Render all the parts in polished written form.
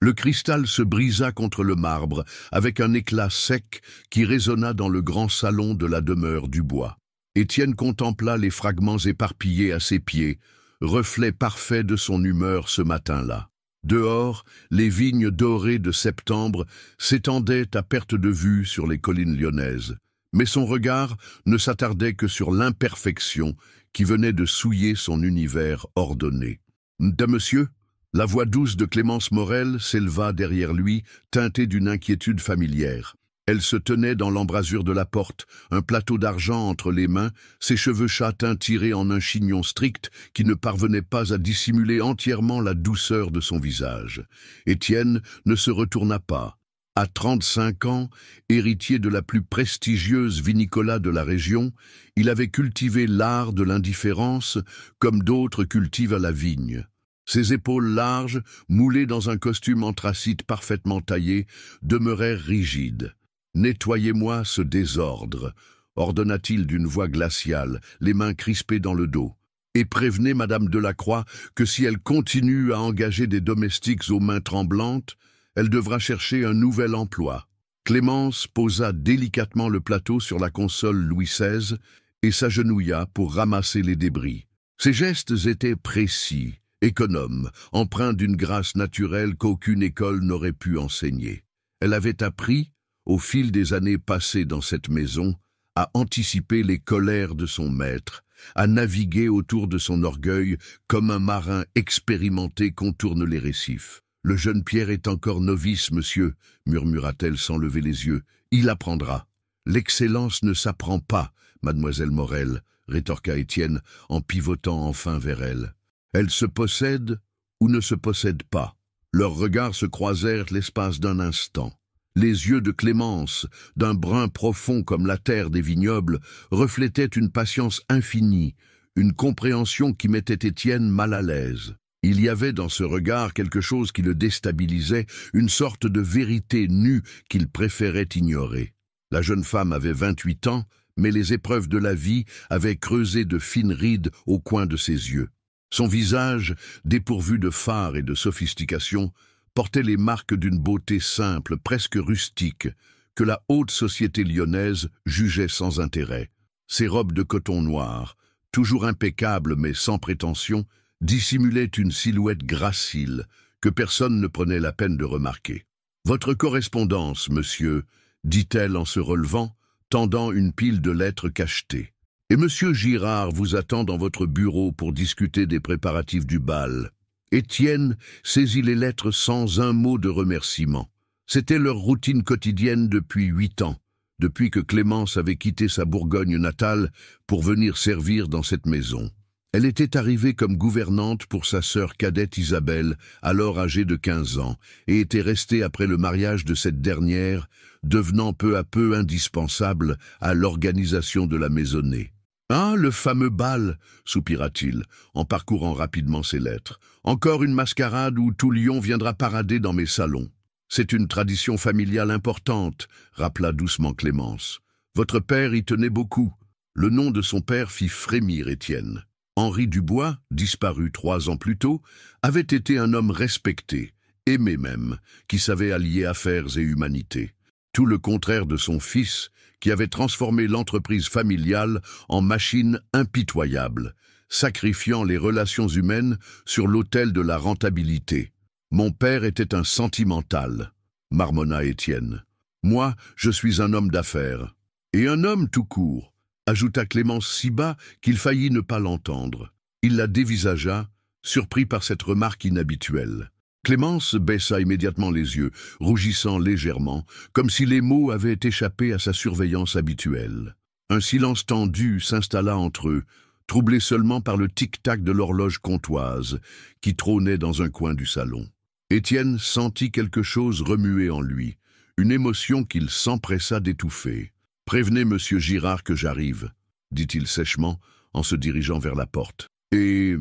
Le cristal se brisa contre le marbre, avec un éclat sec qui résonna dans le grand salon de la demeure du bois. Étienne contempla les fragments éparpillés à ses pieds, reflet parfait de son humeur ce matin-là. Dehors, les vignes dorées de septembre s'étendaient à perte de vue sur les collines lyonnaises. Mais son regard ne s'attardait que sur l'imperfection qui venait de souiller son univers ordonné. « Monsieur ?» La voix douce de Clémence Morel s'éleva derrière lui, teintée d'une inquiétude familière. Elle se tenait dans l'embrasure de la porte, un plateau d'argent entre les mains, ses cheveux châtains tirés en un chignon strict qui ne parvenait pas à dissimuler entièrement la douceur de son visage. Étienne ne se retourna pas. À 35 ans, héritier de la plus prestigieuse vinicola de la région, il avait cultivé l'art de l'indifférence comme d'autres cultivent à la vigne. Ses épaules larges, moulées dans un costume anthracite parfaitement taillé, demeurèrent rigides. « Nettoyez-moi ce désordre », ordonna-t-il d'une voix glaciale, les mains crispées dans le dos. « Et prévenez Madame Delacroix que si elle continue à engager des domestiques aux mains tremblantes, elle devra chercher un nouvel emploi. » Clémence posa délicatement le plateau sur la console Louis XVI et s'agenouilla pour ramasser les débris. Ses gestes étaient précis, économe, empreint d'une grâce naturelle qu'aucune école n'aurait pu enseigner. Elle avait appris, au fil des années passées dans cette maison, à anticiper les colères de son maître, à naviguer autour de son orgueil comme un marin expérimenté contourne les récifs. « Le jeune Pierre est encore novice, monsieur, » murmura-t-elle sans lever les yeux. « Il apprendra. »« L'excellence ne s'apprend pas, mademoiselle Morel, » rétorqua Étienne en pivotant enfin vers elle. Elle se possède ou ne se possède pas. Leurs regards se croisèrent l'espace d'un instant. Les yeux de Clémence, d'un brun profond comme la terre des vignobles, reflétaient une patience infinie, une compréhension qui mettait Étienne mal à l'aise. Il y avait dans ce regard quelque chose qui le déstabilisait, une sorte de vérité nue qu'il préférait ignorer. La jeune femme avait 28 ans, mais les épreuves de la vie avaient creusé de fines rides au coin de ses yeux. Son visage, dépourvu de fard et de sophistication, portait les marques d'une beauté simple, presque rustique, que la haute société lyonnaise jugeait sans intérêt. Ses robes de coton noir, toujours impeccables mais sans prétention, dissimulaient une silhouette gracile que personne ne prenait la peine de remarquer. « Votre correspondance, monsieur, » dit-elle en se relevant, tendant une pile de lettres cachetées. « Et monsieur Girard vous attend dans votre bureau pour discuter des préparatifs du bal. » Étienne saisit les lettres sans un mot de remerciement. C'était leur routine quotidienne depuis 8 ans, depuis que Clémence avait quitté sa Bourgogne natale pour venir servir dans cette maison. Elle était arrivée comme gouvernante pour sa sœur cadette Isabelle, alors âgée de 15 ans, et était restée après le mariage de cette dernière, devenant peu à peu indispensable à l'organisation de la maisonnée. « Ah, le fameux bal !» soupira-t-il, en parcourant rapidement ses lettres. « Encore une mascarade où tout Lyon viendra parader dans mes salons. »« C'est une tradition familiale importante, » rappela doucement Clémence. « Votre père y tenait beaucoup. » Le nom de son père fit frémir Étienne. Henri Dubois, disparu 3 ans plus tôt, avait été un homme respecté, aimé même, qui savait allier affaires et humanité. Tout le contraire de son fils, qui avait transformé l'entreprise familiale en machine impitoyable, sacrifiant les relations humaines sur l'autel de la rentabilité. « Mon père était un sentimental, » marmonna Étienne. « Moi, je suis un homme d'affaires. Et un homme tout court, » ajouta Clémence si bas qu'il faillit ne pas l'entendre. Il la dévisagea, surpris par cette remarque inhabituelle. Clémence baissa immédiatement les yeux, rougissant légèrement, comme si les mots avaient échappé à sa surveillance habituelle. Un silence tendu s'installa entre eux, troublé seulement par le tic-tac de l'horloge comtoise, qui trônait dans un coin du salon. Étienne sentit quelque chose remuer en lui, une émotion qu'il s'empressa d'étouffer. « Prévenez monsieur Girard que j'arrive, » dit-il sèchement, en se dirigeant vers la porte. « Et...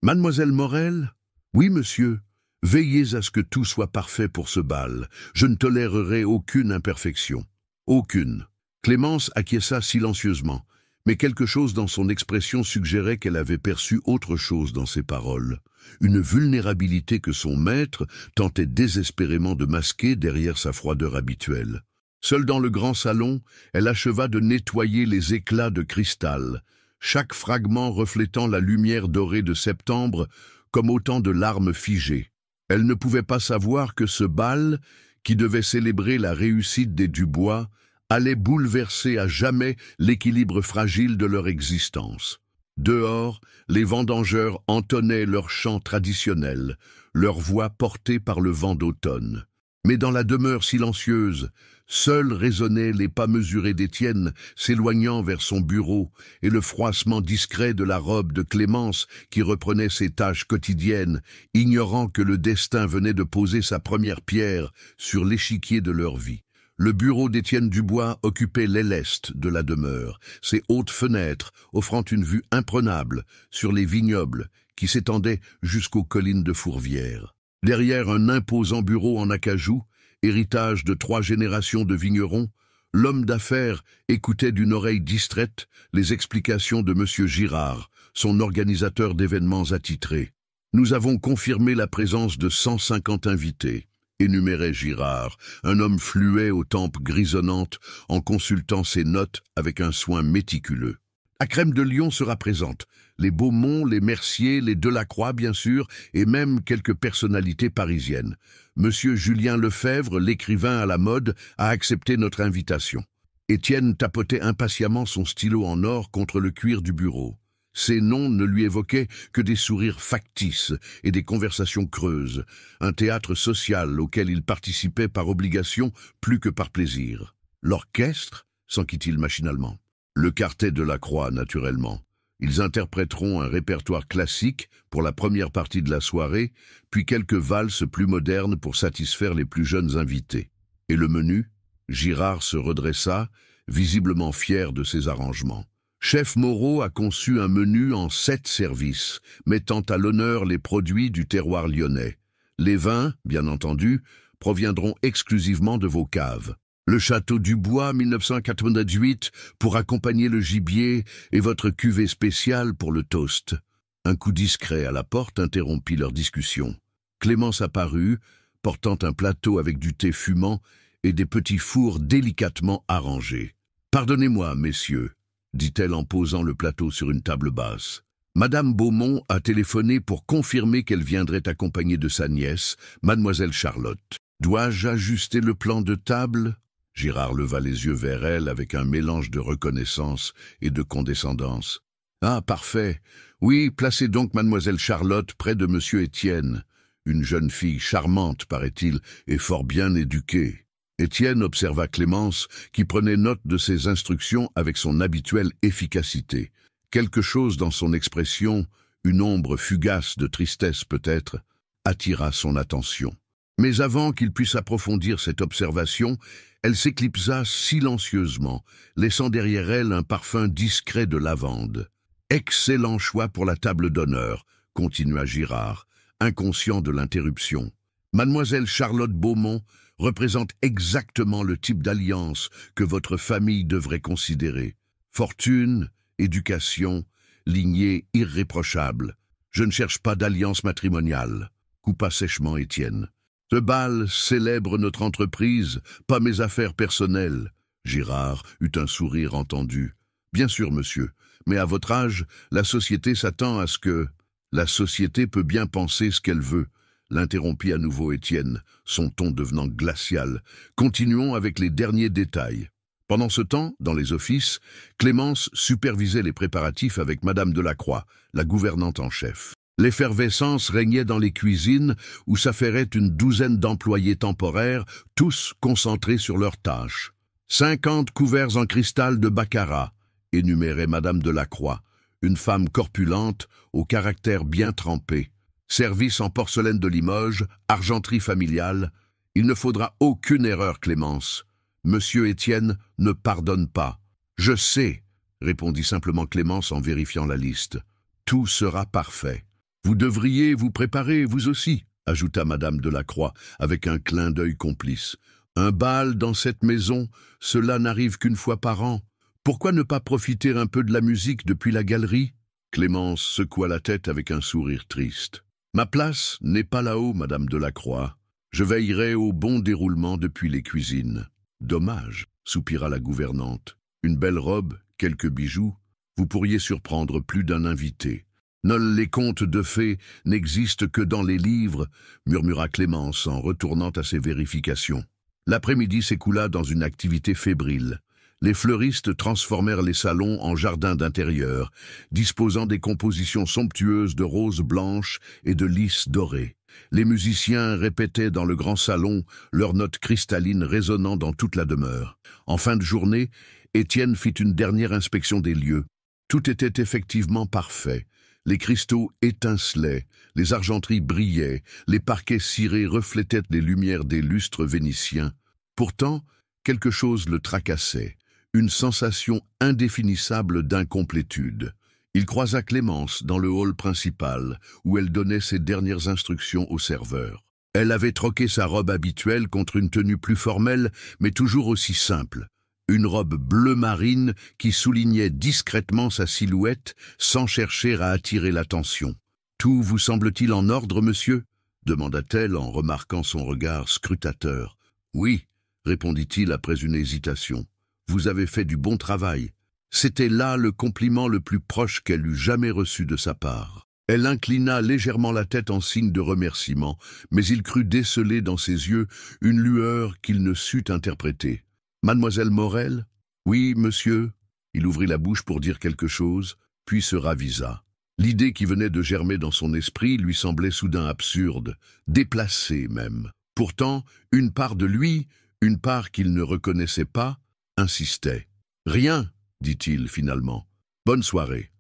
mademoiselle Morel ? » ?»« Oui, monsieur. Veillez à ce que tout soit parfait pour ce bal. Je ne tolérerai aucune imperfection. » « Aucune. » Clémence acquiesça silencieusement, Mais quelque chose dans son expression suggérait qu'elle avait perçu autre chose dans ses paroles, une vulnérabilité que son maître tentait désespérément de masquer derrière sa froideur habituelle. Seule dans le grand salon, elle acheva de nettoyer les éclats de cristal, chaque fragment reflétant la lumière dorée de septembre comme autant de larmes figées. Elle ne pouvait pas savoir que ce bal, qui devait célébrer la réussite des Dubois, allait bouleverser à jamais l'équilibre fragile de leur existence. Dehors, les vendangeurs entonnaient leurs chants traditionnels, leurs voix portées par le vent d'automne. Mais dans la demeure silencieuse, seuls résonnaient les pas mesurés d'Étienne s'éloignant vers son bureau et le froissement discret de la robe de Clémence qui reprenait ses tâches quotidiennes, ignorant que le destin venait de poser sa première pierre sur l'échiquier de leur vie. Le bureau d'Étienne Dubois occupait l'aile est de la demeure, ses hautes fenêtres offrant une vue imprenable sur les vignobles qui s'étendaient jusqu'aux collines de Fourvière. Derrière un imposant bureau en acajou, héritage de 3 générations de vignerons, l'homme d'affaires écoutait d'une oreille distraite les explications de M. Girard, son organisateur d'événements attitré. « Nous avons confirmé la présence de 150 invités », énumérait Girard, un homme fluet aux tempes grisonnantes en consultant ses notes avec un soin méticuleux. La crème de Lyon sera présente, les Beaumont, les Mercier, les Delacroix bien sûr, et même quelques personnalités parisiennes. Monsieur Julien Lefebvre, l'écrivain à la mode, a accepté notre invitation. Étienne tapotait impatiemment son stylo en or contre le cuir du bureau. Ces noms ne lui évoquaient que des sourires factices et des conversations creuses, un théâtre social auquel il participait par obligation plus que par plaisir. L'orchestre, s'enquit-il machinalement. Le quartet de la Croix, naturellement. Ils interpréteront un répertoire classique pour la première partie de la soirée, puis quelques valses plus modernes pour satisfaire les plus jeunes invités. Et le menu? Girard se redressa, visiblement fier de ses arrangements. Chef Moreau a conçu un menu en 7 services, mettant à l'honneur les produits du terroir lyonnais. Les vins, bien entendu, proviendront exclusivement de vos caves. Le Château Dubois 1998 pour accompagner le gibier et votre cuvée spéciale pour le toast. Un coup discret à la porte interrompit leur discussion. Clémence apparut, portant un plateau avec du thé fumant et des petits fours délicatement arrangés. « Pardonnez-moi, messieurs », dit-elle en posant le plateau sur une table basse. Madame Beaumont a téléphoné pour confirmer qu'elle viendrait accompagnée de sa nièce, mademoiselle Charlotte. Dois-je ajuster le plan de table ? Girard leva les yeux vers elle avec un mélange de reconnaissance et de condescendance. « Ah, parfait. Oui, placez donc mademoiselle Charlotte près de monsieur Étienne. Une jeune fille charmante, paraît-il, et fort bien éduquée. » Étienne observa Clémence, qui prenait note de ses instructions avec son habituelle efficacité. Quelque chose dans son expression, une ombre fugace de tristesse peut-être, attira son attention. Mais avant qu'il puisse approfondir cette observation, elle s'éclipsa silencieusement, laissant derrière elle un parfum discret de lavande. « Excellent choix pour la table d'honneur », continua Girard, inconscient de l'interruption. « Mademoiselle Charlotte Beaumont représente exactement le type d'alliance que votre famille devrait considérer. Fortune, éducation, lignée irréprochable. Je ne cherche pas d'alliance matrimoniale, » coupa sèchement Étienne. « Ce bal célèbre notre entreprise, pas mes affaires personnelles. » Girard eut un sourire entendu. « Bien sûr, monsieur, mais à votre âge, la société s'attend à ce que... » « La société peut bien penser ce qu'elle veut, » l'interrompit à nouveau Étienne, son ton devenant glacial. « Continuons avec les derniers détails. » Pendant ce temps, dans les offices, Clémence supervisait les préparatifs avec Madame Delacroix, la gouvernante en chef. L'effervescence régnait dans les cuisines où s'affairait une douzaine d'employés temporaires, tous concentrés sur leurs tâches. 50 couverts en cristal de baccarat, énumérait Madame Delacroix, une femme corpulente, au caractère bien trempé. Service en porcelaine de Limoges, argenterie familiale. Il ne faudra aucune erreur, Clémence. Monsieur Étienne ne pardonne pas. Je sais, répondit simplement Clémence en vérifiant la liste. Tout sera parfait. Vous devriez vous préparer, vous aussi, ajouta Madame Delacroix, avec un clin d'œil complice. Un bal dans cette maison, cela n'arrive qu'une fois par an. Pourquoi ne pas profiter un peu de la musique depuis la galerie? Clémence secoua la tête avec un sourire triste. Ma place n'est pas là-haut, Madame Delacroix. Je veillerai au bon déroulement depuis les cuisines. Dommage, soupira la gouvernante. Une belle robe, quelques bijoux, vous pourriez surprendre plus d'un invité. Les contes de fées n'existent que dans les livres, murmura Clémence en retournant à ses vérifications. L'après-midi s'écoula dans une activité fébrile. Les fleuristes transformèrent les salons en jardins d'intérieur, disposant des compositions somptueuses de roses blanches et de lys dorés. Les musiciens répétaient dans le grand salon, leurs notes cristallines résonnant dans toute la demeure. En fin de journée, Étienne fit une dernière inspection des lieux. Tout était effectivement parfait. Les cristaux étincelaient, les argenteries brillaient, les parquets cirés reflétaient les lumières des lustres vénitiens. Pourtant, quelque chose le tracassait, une sensation indéfinissable d'incomplétude. Il croisa Clémence dans le hall principal, où elle donnait ses dernières instructions au serveur. Elle avait troqué sa robe habituelle contre une tenue plus formelle, mais toujours aussi simple. Une robe bleu marine qui soulignait discrètement sa silhouette sans chercher à attirer l'attention. « Tout vous semble-t-il en ordre, monsieur » demanda-t-elle en remarquant son regard scrutateur. « Oui » répondit-il après une hésitation. « Vous avez fait du bon travail. » C'était là le compliment le plus proche qu'elle eût jamais reçu de sa part. Elle inclina légèrement la tête en signe de remerciement, mais il crut déceler dans ses yeux une lueur qu'il ne sut interpréter. Mademoiselle Morel? Oui, monsieur. Il ouvrit la bouche pour dire quelque chose, puis se ravisa. L'idée qui venait de germer dans son esprit lui semblait soudain absurde, déplacée même. Pourtant, une part de lui, une part qu'il ne reconnaissait pas, insistait. « Rien, dit-il finalement. Bonne soirée. »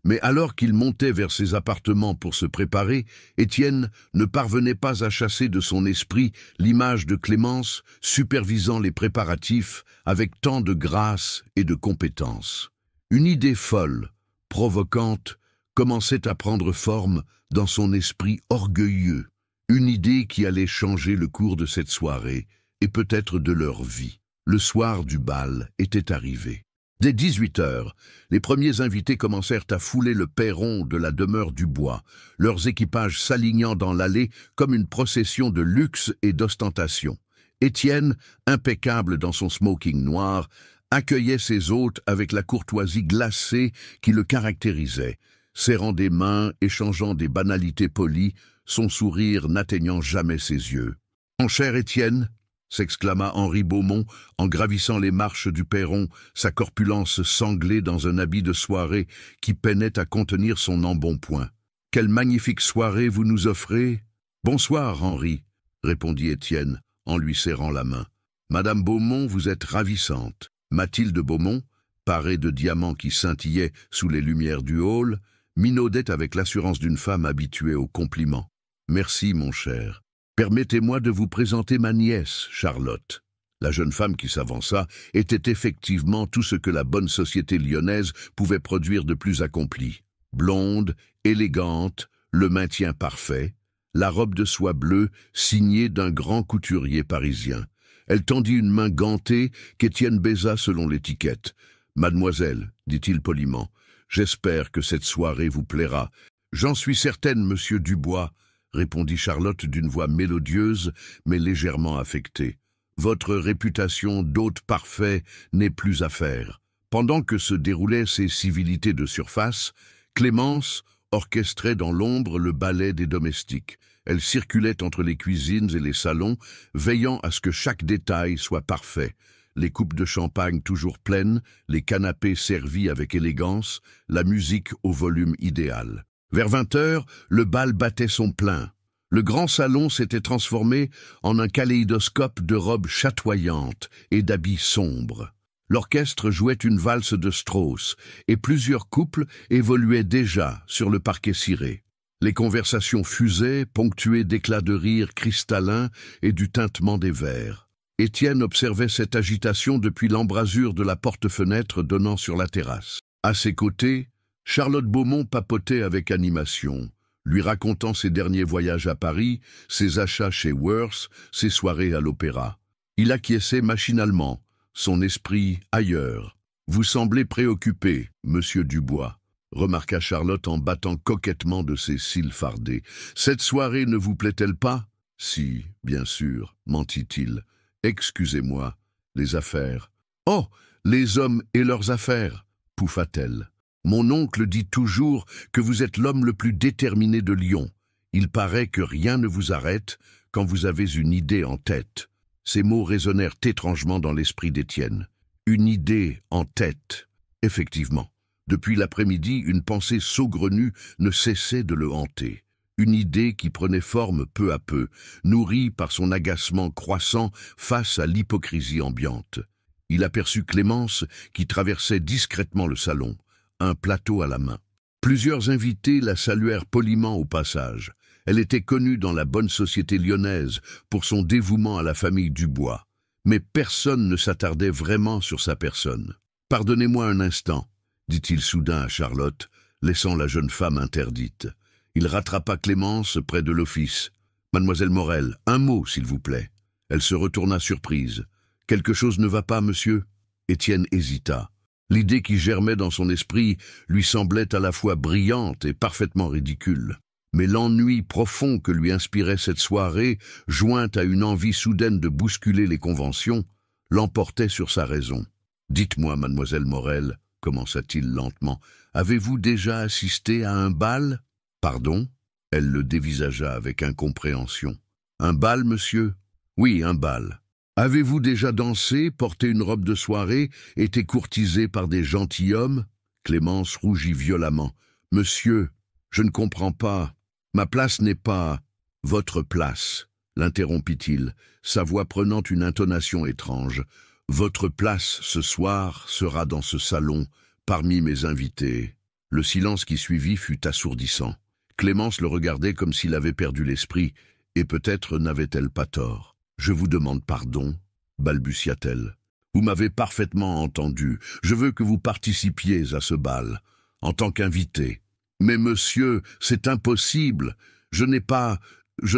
Mais alors qu'il montait vers ses appartements pour se préparer, Étienne ne parvenait pas à chasser de son esprit l'image de Clémence supervisant les préparatifs avec tant de grâce et de compétence. Une idée folle, provocante, commençait à prendre forme dans son esprit orgueilleux, une idée qui allait changer le cours de cette soirée et peut-être de leur vie. Le soir du bal était arrivé. Dès 18h, les premiers invités commencèrent à fouler le perron de la demeure du bois, leurs équipages s'alignant dans l'allée comme une procession de luxe et d'ostentation. Étienne, impeccable dans son smoking noir, accueillait ses hôtes avec la courtoisie glacée qui le caractérisait, serrant des mains, échangeant des banalités polies, son sourire n'atteignant jamais ses yeux. « Mon cher Étienne !» s'exclama Henri Beaumont en gravissant les marches du perron, sa corpulence sanglée dans un habit de soirée qui peinait à contenir son embonpoint. « Quelle magnifique soirée vous nous offrez !»« Bonsoir, Henri, » répondit Étienne en lui serrant la main. « Madame Beaumont, vous êtes ravissante. » Mathilde Beaumont, parée de diamants qui scintillaient sous les lumières du hall, minaudait avec l'assurance d'une femme habituée aux compliments. « Merci, mon cher. Permettez-moi de vous présenter ma nièce, Charlotte. » La jeune femme qui s'avança était effectivement tout ce que la bonne société lyonnaise pouvait produire de plus accompli. Blonde, élégante, le maintien parfait, la robe de soie bleue signée d'un grand couturier parisien. Elle tendit une main gantée qu'Étienne baisa selon l'étiquette. « Mademoiselle, dit-il poliment, j'espère que cette soirée vous plaira. »« J'en suis certaine, monsieur Dubois, » répondit Charlotte d'une voix mélodieuse mais légèrement affectée. « Votre réputation d'hôte parfait n'est plus à faire. » Pendant que se déroulaient ces civilités de surface, Clémence orchestrait dans l'ombre le ballet des domestiques. Elle circulait entre les cuisines et les salons, veillant à ce que chaque détail soit parfait. Les coupes de champagne toujours pleines, les canapés servis avec élégance, la musique au volume idéal. Vers 20h, le bal battait son plein. Le grand salon s'était transformé en un kaléidoscope de robes chatoyantes et d'habits sombres. L'orchestre jouait une valse de Strauss et plusieurs couples évoluaient déjà sur le parquet ciré. Les conversations fusaient, ponctuées d'éclats de rire cristallins et du tintement des verres. Étienne observait cette agitation depuis l'embrasure de la porte-fenêtre donnant sur la terrasse. À ses côtés, Charlotte Beaumont papotait avec animation, lui racontant ses derniers voyages à Paris, ses achats chez Worth, ses soirées à l'opéra. Il acquiesçait machinalement, son esprit ailleurs. Vous semblez préoccupé, monsieur Dubois, remarqua Charlotte en battant coquettement de ses cils fardés. Cette soirée ne vous plaît-elle pas? Si, bien sûr, mentit-il. Excusez-moi, les affaires. Oh, les hommes et leurs affaires, pouffa-t-elle. Mon oncle dit toujours que vous êtes l'homme le plus déterminé de Lyon. Il paraît que rien ne vous arrête quand vous avez une idée en tête. Ces mots résonnèrent étrangement dans l'esprit d'Étienne. Une idée en tête. Effectivement, depuis l'après-midi, une pensée saugrenue ne cessait de le hanter. Une idée qui prenait forme peu à peu, nourrie par son agacement croissant face à l'hypocrisie ambiante. Il aperçut Clémence qui traversait discrètement le salon, un plateau à la main. Plusieurs invités la saluèrent poliment au passage. Elle était connue dans la bonne société lyonnaise pour son dévouement à la famille Dubois. Mais personne ne s'attardait vraiment sur sa personne. « Pardonnez-moi un instant », dit-il soudain à Charlotte, laissant la jeune femme interdite. Il rattrapa Clémence près de l'office. « Mademoiselle Morel, un mot, s'il vous plaît. » Elle se retourna surprise. « Quelque chose ne va pas, monsieur ?» Étienne hésita. L'idée qui germait dans son esprit lui semblait à la fois brillante et parfaitement ridicule. Mais l'ennui profond que lui inspirait cette soirée, joint à une envie soudaine de bousculer les conventions, l'emportait sur sa raison. « Dites-moi, mademoiselle Morel, » commença-t-il lentement, « avez-vous déjà assisté à un bal ?»« Pardon ?» Elle le dévisagea avec incompréhension. « Un bal, monsieur ?»« Oui, un bal. » « Avez-vous déjà dansé, porté une robe de soirée, été courtisé par des gentilshommes ?» Clémence rougit violemment. « Monsieur, je ne comprends pas. Ma place n'est pas... »« Votre place, » l'interrompit-il, sa voix prenant une intonation étrange. « Votre place, ce soir, sera dans ce salon, parmi mes invités. » Le silence qui suivit fut assourdissant. Clémence le regardait comme s'il avait perdu l'esprit, et peut-être n'avait-elle pas tort. « Je vous demande pardon, » balbutia-t-elle. « Vous m'avez parfaitement entendu. Je veux que vous participiez à ce bal, en tant qu'invité. Mais monsieur, c'est impossible. Je ne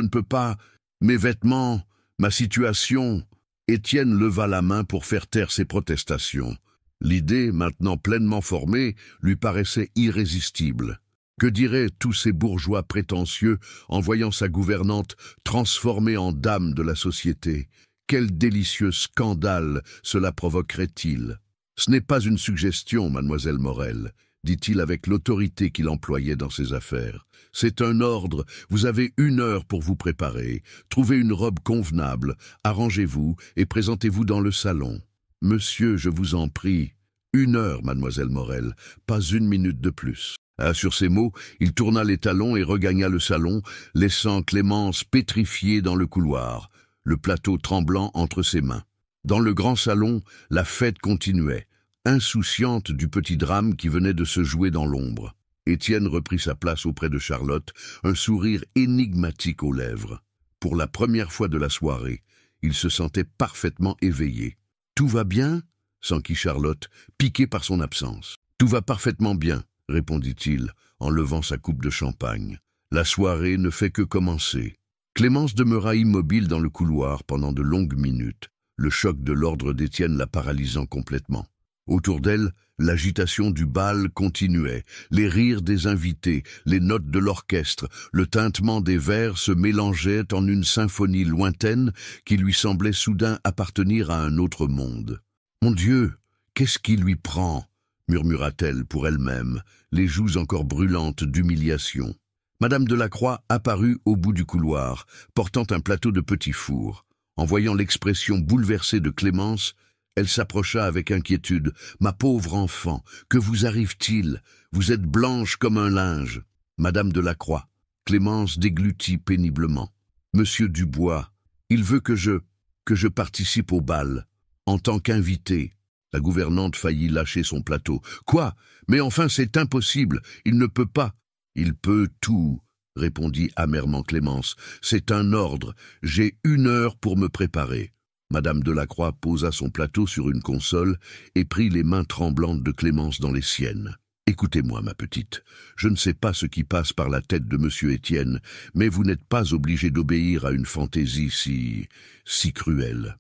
peux pas... Mes vêtements, ma situation... » Étienne leva la main pour faire taire ses protestations. L'idée, maintenant pleinement formée, lui paraissait irrésistible. Que diraient tous ces bourgeois prétentieux en voyant sa gouvernante transformée en dame de la société? Quel délicieux scandale cela provoquerait-il? Ce n'est pas une suggestion, mademoiselle Morel, dit-il avec l'autorité qu'il employait dans ses affaires. C'est un ordre, vous avez 1 heure pour vous préparer. Trouvez une robe convenable, arrangez-vous et présentez-vous dans le salon. Monsieur, je vous en prie, 1 heure, mademoiselle Morel, pas 1 minute de plus. Ah, sur ces mots, il tourna les talons et regagna le salon, laissant Clémence pétrifiée dans le couloir, le plateau tremblant entre ses mains. Dans le grand salon, la fête continuait, insouciante du petit drame qui venait de se jouer dans l'ombre. Étienne reprit sa place auprès de Charlotte, un sourire énigmatique aux lèvres. Pour la première fois de la soirée, il se sentait parfaitement éveillé. « Tout va bien ?» s'enquit Charlotte, piquée par son absence. « Tout va parfaitement bien, » répondit-il, en levant sa coupe de champagne. « La soirée ne fait que commencer. » Clémence demeura immobile dans le couloir pendant de longues minutes, le choc de l'ordre d'Étienne la paralysant complètement. Autour d'elle, l'agitation du bal continuait, les rires des invités, les notes de l'orchestre, le tintement des verres se mélangeaient en une symphonie lointaine qui lui semblait soudain appartenir à un autre monde. « Mon Dieu, qu'est-ce qui lui prend ?» murmura-t-elle pour elle-même, les joues encore brûlantes d'humiliation. Madame Delacroix apparut au bout du couloir, portant un plateau de petits fours. En voyant l'expression bouleversée de Clémence, elle s'approcha avec inquiétude. « Ma pauvre enfant, que vous arrive-t-il? Vous êtes blanche comme un linge. » Madame Delacroix. Clémence déglutit péniblement. « Monsieur Dubois, il veut que je participe au bal, en tant qu'invité. » La gouvernante faillit lâcher son plateau. « Quoi? Mais enfin, c'est impossible. Il ne peut pas. »« Il peut tout, » répondit amèrement Clémence. « C'est un ordre. J'ai 1 heure pour me préparer. » Madame Delacroix posa son plateau sur une console et prit les mains tremblantes de Clémence dans les siennes. « Écoutez-moi, ma petite. Je ne sais pas ce qui passe par la tête de monsieur Étienne, mais vous n'êtes pas obligée d'obéir à une fantaisie si cruelle.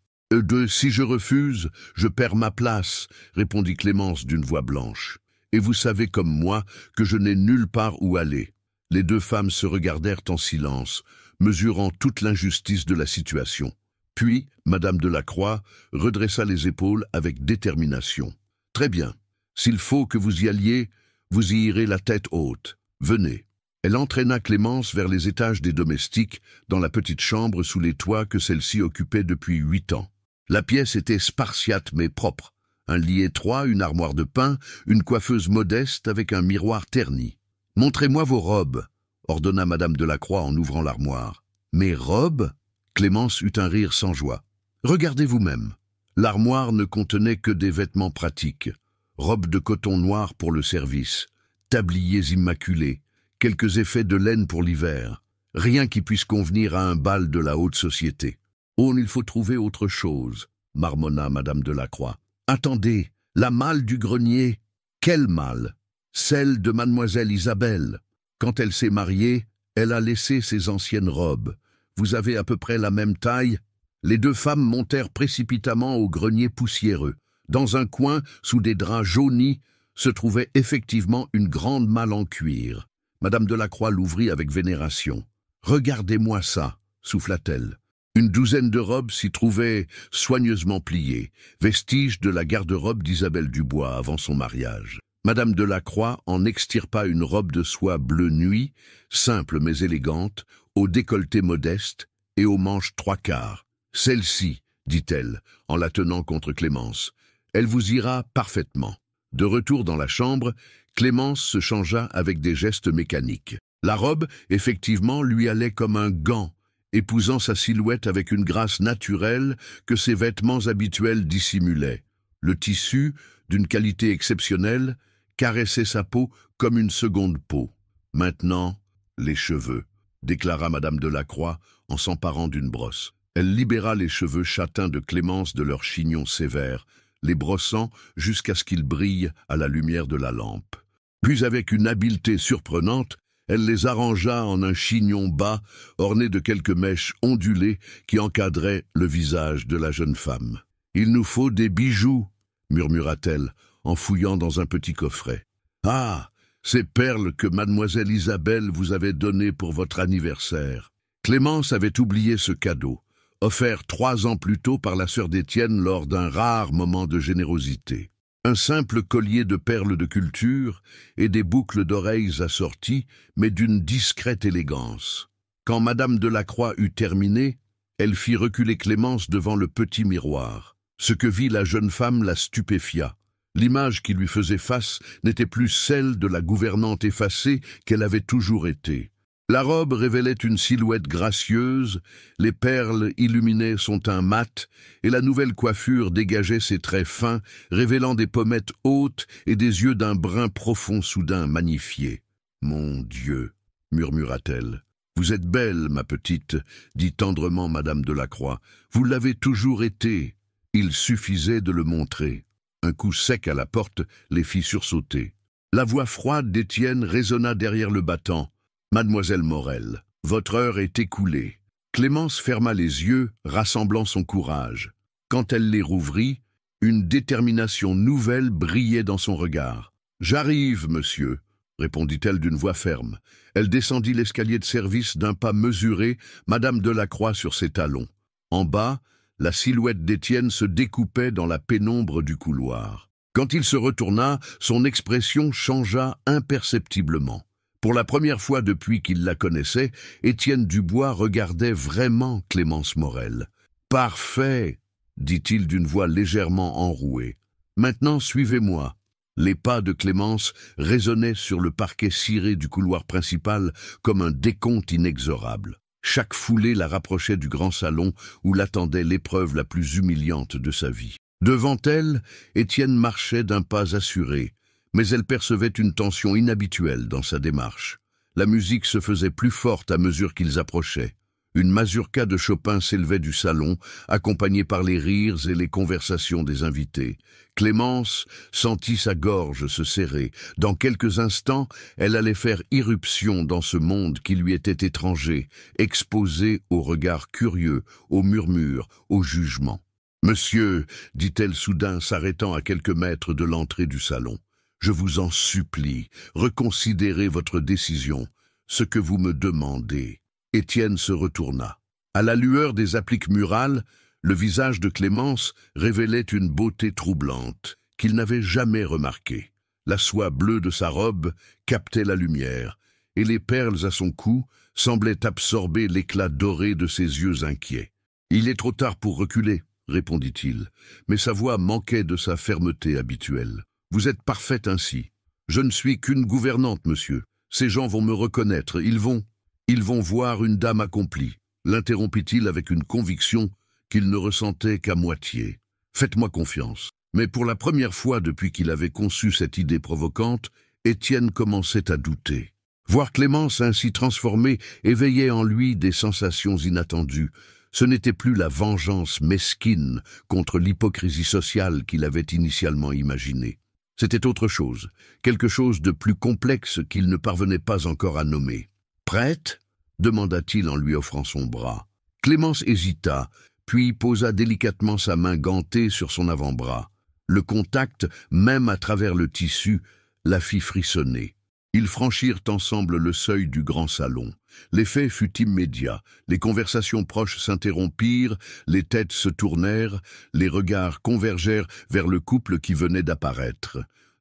Si je refuse, je perds ma place, répondit Clémence d'une voix blanche. Et vous savez comme moi que je n'ai nulle part où aller. Les deux femmes se regardèrent en silence, mesurant toute l'injustice de la situation. Puis, Madame Delacroix redressa les épaules avec détermination. Très bien. S'il faut que vous y alliez, vous y irez la tête haute. Venez. Elle entraîna Clémence vers les étages des domestiques, dans la petite chambre sous les toits que celle-ci occupait depuis 8 ans. La pièce était spartiate mais propre. Un lit étroit, une armoire de pain, une coiffeuse modeste avec un miroir terni. « Montrez-moi vos robes », ordonna Madame Delacroix en ouvrant l'armoire. « Mes robes ?» Clémence eut un rire sans joie. « Regardez vous-même. » L'armoire ne contenait que des vêtements pratiques. Robes de coton noir pour le service, tabliers immaculés, quelques effets de laine pour l'hiver. Rien qui puisse convenir à un bal de la haute société. « Oh, il faut trouver autre chose », marmonna Madame Delacroix. « Attendez, la malle du grenier. Quelle malle? Celle de Mademoiselle Isabelle. Quand elle s'est mariée, elle a laissé ses anciennes robes. Vous avez à peu près la même taille ?» Les deux femmes montèrent précipitamment au grenier poussiéreux. Dans un coin, sous des draps jaunis, se trouvait effectivement une grande malle en cuir. Madame Delacroix l'ouvrit avec vénération. « Regardez-moi ça », souffla-t-elle. Une douzaine de robes s'y trouvaient soigneusement pliées, vestige de la garde-robe d'Isabelle Dubois avant son mariage. Madame Delacroix en extirpa une robe de soie bleu nuit, simple mais élégante, au décolleté modeste et aux manches 3/4. « Celle-ci, dit-elle, en la tenant contre Clémence. Elle vous ira parfaitement. » De retour dans la chambre, Clémence se changea avec des gestes mécaniques. La robe, effectivement, lui allait comme un gant, épousant sa silhouette avec une grâce naturelle que ses vêtements habituels dissimulaient. Le tissu, d'une qualité exceptionnelle, caressait sa peau comme une seconde peau. « Maintenant, les cheveux », déclara Madame Delacroix en s'emparant d'une brosse. Elle libéra les cheveux châtains de Clémence de leur chignon sévère, les brossant jusqu'à ce qu'ils brillent à la lumière de la lampe. Puis, avec une habileté surprenante, elle les arrangea en un chignon bas, orné de quelques mèches ondulées qui encadraient le visage de la jeune femme. « Il nous faut des bijoux », murmura-t-elle, en fouillant dans un petit coffret. « Ah, ces perles que Mademoiselle Isabelle vous avait données pour votre anniversaire. » Clémence avait oublié ce cadeau, offert 3 ans plus tôt par la sœur d'Étienne lors d'un rare moment de générosité. Un simple collier de perles de culture et des boucles d'oreilles assorties, mais d'une discrète élégance. Quand Madame Delacroix eut terminé, elle fit reculer Clémence devant le petit miroir. Ce que vit la jeune femme la stupéfia. L'image qui lui faisait face n'était plus celle de la gouvernante effacée qu'elle avait toujours été. La robe révélait une silhouette gracieuse, les perles illuminaient son teint mat, et la nouvelle coiffure dégageait ses traits fins, révélant des pommettes hautes et des yeux d'un brun profond soudain magnifiés. « Mon Dieu !» murmura-t-elle. « Vous êtes belle, ma petite, » dit tendrement Madame Delacroix. « Vous l'avez toujours été. » Il suffisait de le montrer. Un coup sec à la porte les fit sursauter. La voix froide d'Étienne résonna derrière le battant. « Mademoiselle Morel, votre heure est écoulée. » Clémence ferma les yeux, rassemblant son courage. Quand elle les rouvrit, une détermination nouvelle brillait dans son regard. « J'arrive, monsieur, » répondit-elle d'une voix ferme. Elle descendit l'escalier de service d'un pas mesuré, Madame Delacroix sur ses talons. En bas, la silhouette d'Étienne se découpait dans la pénombre du couloir. Quand il se retourna, son expression changea imperceptiblement. Pour la première fois depuis qu'il la connaissait, Étienne Dubois regardait vraiment Clémence Morel. « Parfait !» dit-il d'une voix légèrement enrouée. « Maintenant, suivez-moi. » Les pas de Clémence résonnaient sur le parquet ciré du couloir principal comme un décompte inexorable. Chaque foulée la rapprochait du grand salon où l'attendait l'épreuve la plus humiliante de sa vie. Devant elle, Étienne marchait d'un pas assuré, mais elle percevait une tension inhabituelle dans sa démarche. La musique se faisait plus forte à mesure qu'ils approchaient. Une mazurka de Chopin s'élevait du salon, accompagnée par les rires et les conversations des invités. Clémence sentit sa gorge se serrer. Dans quelques instants, elle allait faire irruption dans ce monde qui lui était étranger, exposée aux regards curieux, aux murmures, aux jugements. Monsieur, dit-elle soudain, s'arrêtant à quelques mètres de l'entrée du salon, je vous en supplie, reconsidérez votre décision, ce que vous me demandez. Étienne se retourna. À la lueur des appliques murales, le visage de Clémence révélait une beauté troublante qu'il n'avait jamais remarquée. La soie bleue de sa robe captait la lumière, et les perles à son cou semblaient absorber l'éclat doré de ses yeux inquiets. « Il est trop tard pour reculer, » répondit-il, mais sa voix manquait de sa fermeté habituelle. « Vous êtes parfaite ainsi. Je ne suis qu'une gouvernante, monsieur. Ces gens vont me reconnaître, ils vont voir une dame accomplie. » L'interrompit-il avec une conviction qu'il ne ressentait qu'à moitié. « Faites-moi confiance. » Mais pour la première fois depuis qu'il avait conçu cette idée provocante, Étienne commençait à douter. Voir Clémence ainsi transformée éveillait en lui des sensations inattendues. Ce n'était plus la vengeance mesquine contre l'hypocrisie sociale qu'il avait initialement imaginée. C'était autre chose, quelque chose de plus complexe qu'il ne parvenait pas encore à nommer. « Prête ?» demanda-t-il en lui offrant son bras. Clémence hésita, puis posa délicatement sa main gantée sur son avant-bras. Le contact, même à travers le tissu, la fit frissonner. Ils franchirent ensemble le seuil du grand salon. L'effet fut immédiat. Les conversations proches s'interrompirent, les têtes se tournèrent, les regards convergèrent vers le couple qui venait d'apparaître.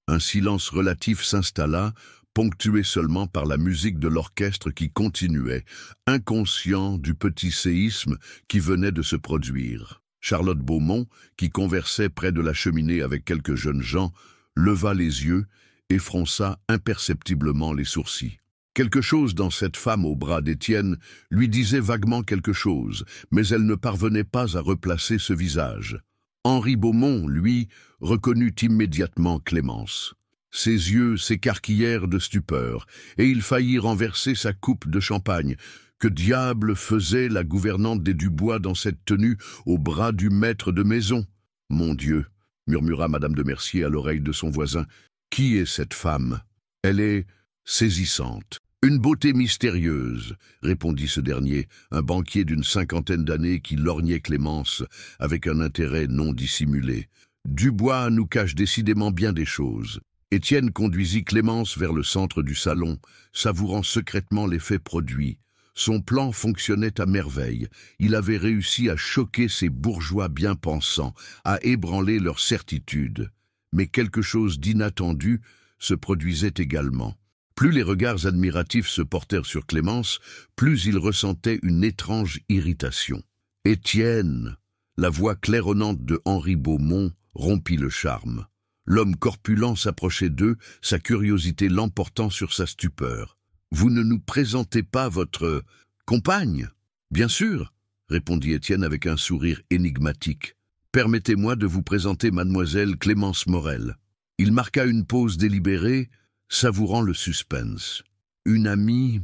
Un silence relatif s'installa, ponctué seulement par la musique de l'orchestre qui continuait, inconscient du petit séisme qui venait de se produire. Charlotte Beaumont, qui conversait près de la cheminée avec quelques jeunes gens, leva les yeux et fronça imperceptiblement les sourcils. Quelque chose dans cette femme au bras d'Étienne lui disait vaguement quelque chose, mais elle ne parvenait pas à replacer ce visage. Henri Beaumont, lui, reconnut immédiatement Clémence. Ses yeux s'écarquillèrent de stupeur, et il faillit renverser sa coupe de champagne. Que diable faisait la gouvernante des Dubois dans cette tenue au bras du maître de maison? « Mon Dieu !» murmura madame de Mercier à l'oreille de son voisin. « Qui est cette femme? Elle est saisissante. » « Une beauté mystérieuse, » répondit ce dernier, un banquier d'une cinquantaine d'années qui lorgnait Clémence avec un intérêt non dissimulé. « Dubois nous cache décidément bien des choses. » Étienne conduisit Clémence vers le centre du salon, savourant secrètement l'effet produit. Son plan fonctionnait à merveille. Il avait réussi à choquer ces bourgeois bien pensants, à ébranler leur certitude. Mais quelque chose d'inattendu se produisait également. Plus les regards admiratifs se portèrent sur Clémence, plus il ressentait une étrange irritation. « Étienne !» La voix claironnante de Henri Beaumont rompit le charme. L'homme corpulent s'approchait d'eux, sa curiosité l'emportant sur sa stupeur. « Vous ne nous présentez pas votre compagne ?»« Bien sûr !» répondit Étienne avec un sourire énigmatique. « Permettez-moi de vous présenter mademoiselle Clémence Morel. » Il marqua une pause délibérée, savourant le suspense. « Une amie,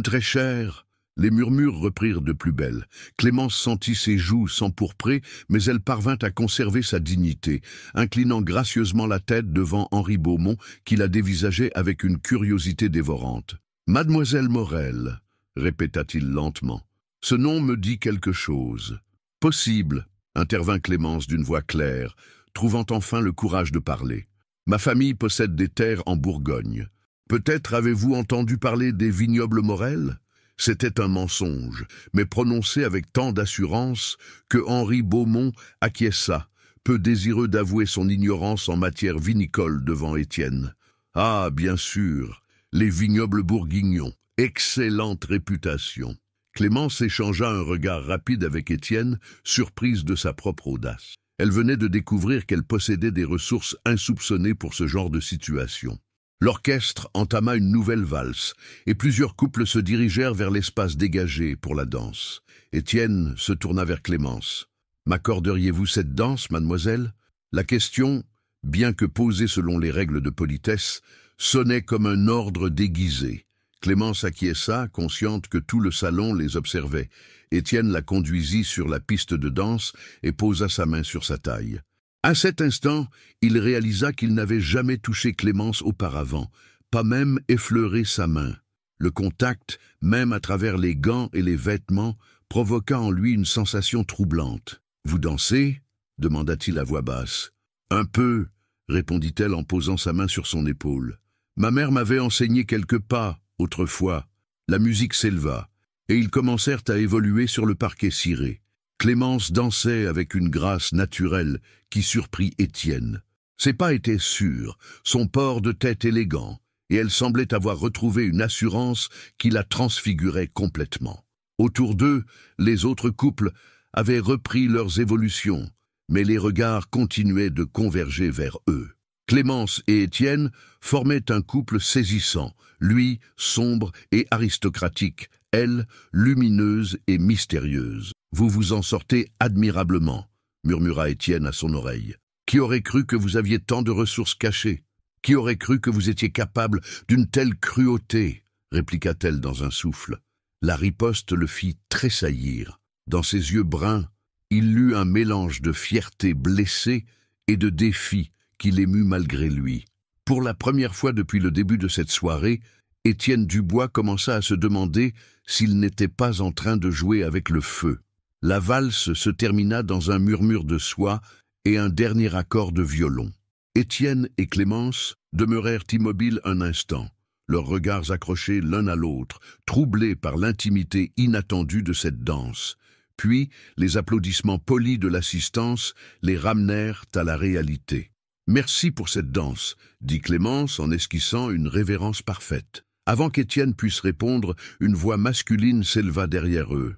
très chère !» Les murmures reprirent de plus belle. Clémence sentit ses joues s'empourprer, mais elle parvint à conserver sa dignité, inclinant gracieusement la tête devant Henri Beaumont, qui la dévisageait avec une curiosité dévorante. « Mademoiselle Morel !» répéta-t-il lentement. « Ce nom me dit quelque chose. »« Possible !» intervint Clémence d'une voix claire, trouvant enfin le courage de parler. « Ma famille possède des terres en Bourgogne. Peut-être avez-vous entendu parler des vignobles Morel ?» C'était un mensonge, mais prononcé avec tant d'assurance que Henri Beaumont acquiesça, peu désireux d'avouer son ignorance en matière vinicole devant Étienne. « Ah, bien sûr, les vignobles bourguignons, excellente réputation. » Clémence échangea un regard rapide avec Étienne, surprise de sa propre audace. Elle venait de découvrir qu'elle possédait des ressources insoupçonnées pour ce genre de situation. L'orchestre entama une nouvelle valse, et plusieurs couples se dirigèrent vers l'espace dégagé pour la danse. Étienne se tourna vers Clémence. « M'accorderiez-vous cette danse, mademoiselle ?» La question, bien que posée selon les règles de politesse, sonnait comme un ordre déguisé. Clémence acquiesça, consciente que tout le salon les observait. Étienne la conduisit sur la piste de danse et posa sa main sur sa taille. À cet instant, il réalisa qu'il n'avait jamais touché Clémence auparavant, pas même effleuré sa main. Le contact, même à travers les gants et les vêtements, provoqua en lui une sensation troublante. « Vous dansez ?» demanda-t-il à voix basse. Un peu, répondit-elle en posant sa main sur son épaule. Ma mère m'avait enseigné quelques pas, autrefois. La musique s'éleva, et ils commencèrent à évoluer sur le parquet ciré. Clémence dansait avec une grâce naturelle qui surprit Étienne. Ses pas étaient sûrs, son port de tête élégant, et elle semblait avoir retrouvé une assurance qui la transfigurait complètement. Autour d'eux, les autres couples avaient repris leurs évolutions, mais les regards continuaient de converger vers eux. Clémence et Étienne formaient un couple saisissant, lui sombre et aristocratique, elle lumineuse et mystérieuse. « Vous vous en sortez admirablement », murmura Étienne à son oreille. « Qui aurait cru que vous aviez tant de ressources cachées? Qui aurait cru que vous étiez capable d'une telle cruauté ?» répliqua-t-elle dans un souffle. La riposte le fit tressaillir. Dans ses yeux bruns, il lut un mélange de fierté blessée et de défi qui l'émut malgré lui. Pour la première fois depuis le début de cette soirée, Étienne Dubois commença à se demander s'il n'était pas en train de jouer avec le feu. La valse se termina dans un murmure de soie et un dernier accord de violon. Étienne et Clémence demeurèrent immobiles un instant, leurs regards accrochés l'un à l'autre, troublés par l'intimité inattendue de cette danse. Puis, les applaudissements polis de l'assistance les ramenèrent à la réalité. « Merci pour cette danse », dit Clémence en esquissant une révérence parfaite. Avant qu'Étienne puisse répondre, une voix masculine s'éleva derrière eux.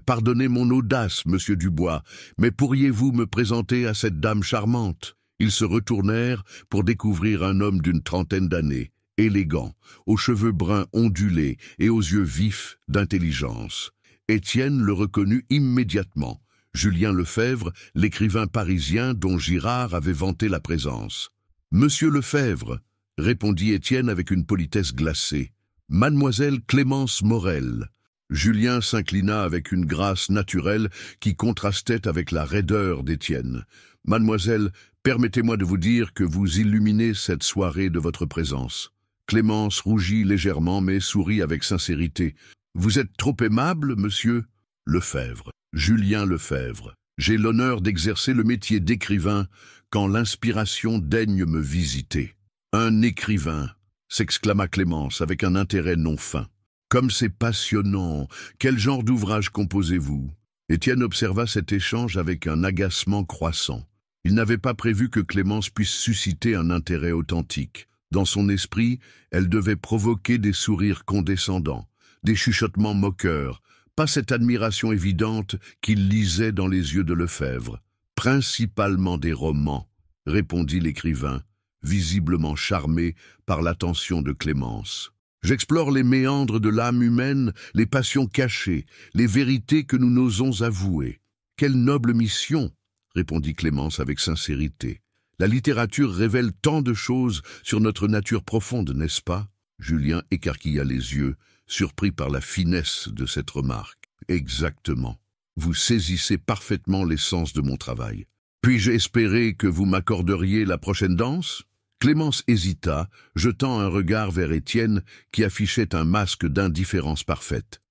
Pardonnez mon audace, monsieur Dubois, mais pourriez-vous me présenter à cette dame charmante ?» Ils se retournèrent pour découvrir un homme d'une trentaine d'années, élégant, aux cheveux bruns ondulés et aux yeux vifs d'intelligence. Étienne le reconnut immédiatement. Julien Lefebvre, l'écrivain parisien dont Girard avait vanté la présence. « Monsieur Lefebvre », répondit Étienne avec une politesse glacée. « Mademoiselle Clémence Morel ». Julien s'inclina avec une grâce naturelle qui contrastait avec la raideur d'Étienne. « Mademoiselle, permettez-moi de vous dire que vous illuminez cette soirée de votre présence. » Clémence rougit légèrement mais sourit avec sincérité. « Vous êtes trop aimable, monsieur ?» Lefebvre. Julien Lefebvre. J'ai l'honneur d'exercer le métier d'écrivain quand l'inspiration daigne me visiter. Un écrivain, s'exclama Clémence avec un intérêt non fin. Comme c'est passionnant, quel genre d'ouvrage composez-vous? Étienne observa cet échange avec un agacement croissant. Il n'avait pas prévu que Clémence puisse susciter un intérêt authentique. Dans son esprit, elle devait provoquer des sourires condescendants, des chuchotements moqueurs, pas cette admiration évidente qu'il lisait dans les yeux de Lefebvre. « Principalement des romans », répondit l'écrivain, visiblement charmé par l'attention de Clémence. « J'explore les méandres de l'âme humaine, les passions cachées, les vérités que nous n'osons avouer. »« Quelle noble mission !» répondit Clémence avec sincérité. « La littérature révèle tant de choses sur notre nature profonde, n'est-ce pas ?» Julien écarquilla les yeux, surpris par la finesse de cette remarque. « Exactement. Vous saisissez parfaitement l'essence de mon travail. Puis-je espérer que vous m'accorderiez la prochaine danse ?» Clémence hésita, jetant un regard vers Étienne qui affichait un masque d'indifférence parfaite.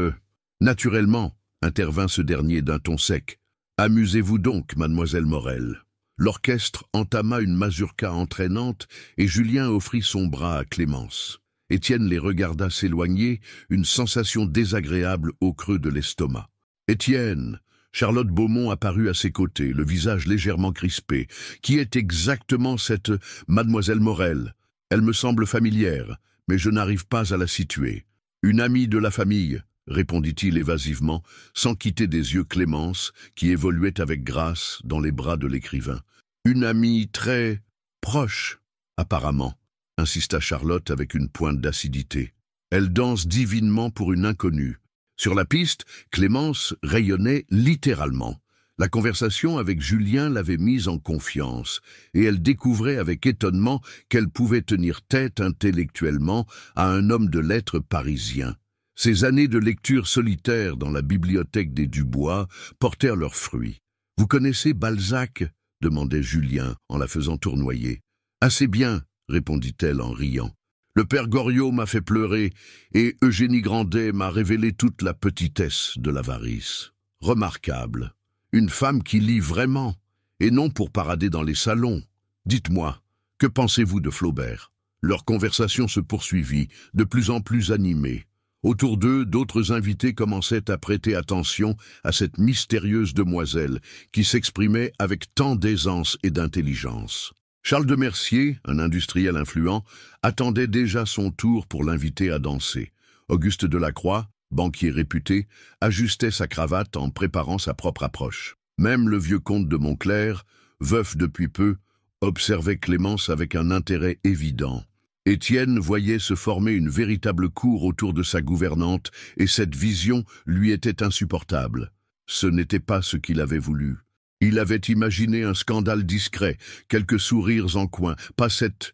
« Naturellement, intervint ce dernier d'un ton sec. « Amusez-vous donc, mademoiselle Morel. » L'orchestre entama une mazurka entraînante et Julien offrit son bras à Clémence. Étienne les regarda s'éloigner, une sensation désagréable au creux de l'estomac. « Étienne !» Charlotte Beaumont apparut à ses côtés, le visage légèrement crispé. « Qui est exactement cette mademoiselle Morel? Elle me semble familière, mais je n'arrive pas à la situer. »« Une amie de la famille », répondit-il évasivement, sans quitter des yeux Clémence, qui évoluait avec grâce dans les bras de l'écrivain. « Une amie très proche, apparemment, » insista Charlotte avec une pointe d'acidité. « Elle danse divinement pour une inconnue. » Sur la piste, Clémence rayonnait littéralement. La conversation avec Julien l'avait mise en confiance, et elle découvrait avec étonnement qu'elle pouvait tenir tête intellectuellement à un homme de lettres parisien. Ces années de lecture solitaire dans la bibliothèque des Dubois portèrent leurs fruits. « Vous connaissez Balzac ?» demandait Julien en la faisant tournoyer. « Assez bien », répondit-elle en riant. « Le père Goriot m'a fait pleurer et Eugénie Grandet m'a révélé toute la petitesse de l'avarice. Remarquable. Une femme qui lit vraiment, et non pour parader dans les salons. Dites-moi, que pensez-vous de Flaubert? Leur conversation se poursuivit, de plus en plus animée. Autour d'eux, d'autres invités commençaient à prêter attention à cette mystérieuse demoiselle qui s'exprimait avec tant d'aisance et d'intelligence. Charles de Mercier, un industriel influent, attendait déjà son tour pour l'inviter à danser. Auguste Delacroix, banquier réputé, ajustait sa cravate en préparant sa propre approche. Même le vieux comte de Montclair, veuf depuis peu, observait Clémence avec un intérêt évident. Étienne voyait se former une véritable cour autour de sa gouvernante, et cette vision lui était insupportable. Ce n'était pas ce qu'il avait voulu. Il avait imaginé un scandale discret, quelques sourires en coin, pas cette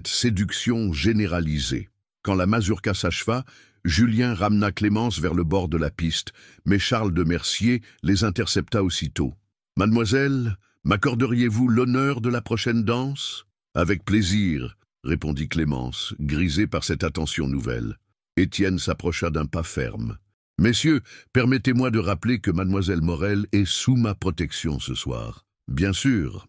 séduction généralisée. Quand la mazurka s'acheva, Julien ramena Clémence vers le bord de la piste, mais Charles de Mercier les intercepta aussitôt. « Mademoiselle, m'accorderiez-vous l'honneur de la prochaine danse ?»« Avec plaisir », répondit Clémence, grisée par cette attention nouvelle. Étienne s'approcha d'un pas ferme. « Messieurs, permettez-moi de rappeler que mademoiselle Morel est sous ma protection ce soir. »« bien sûr,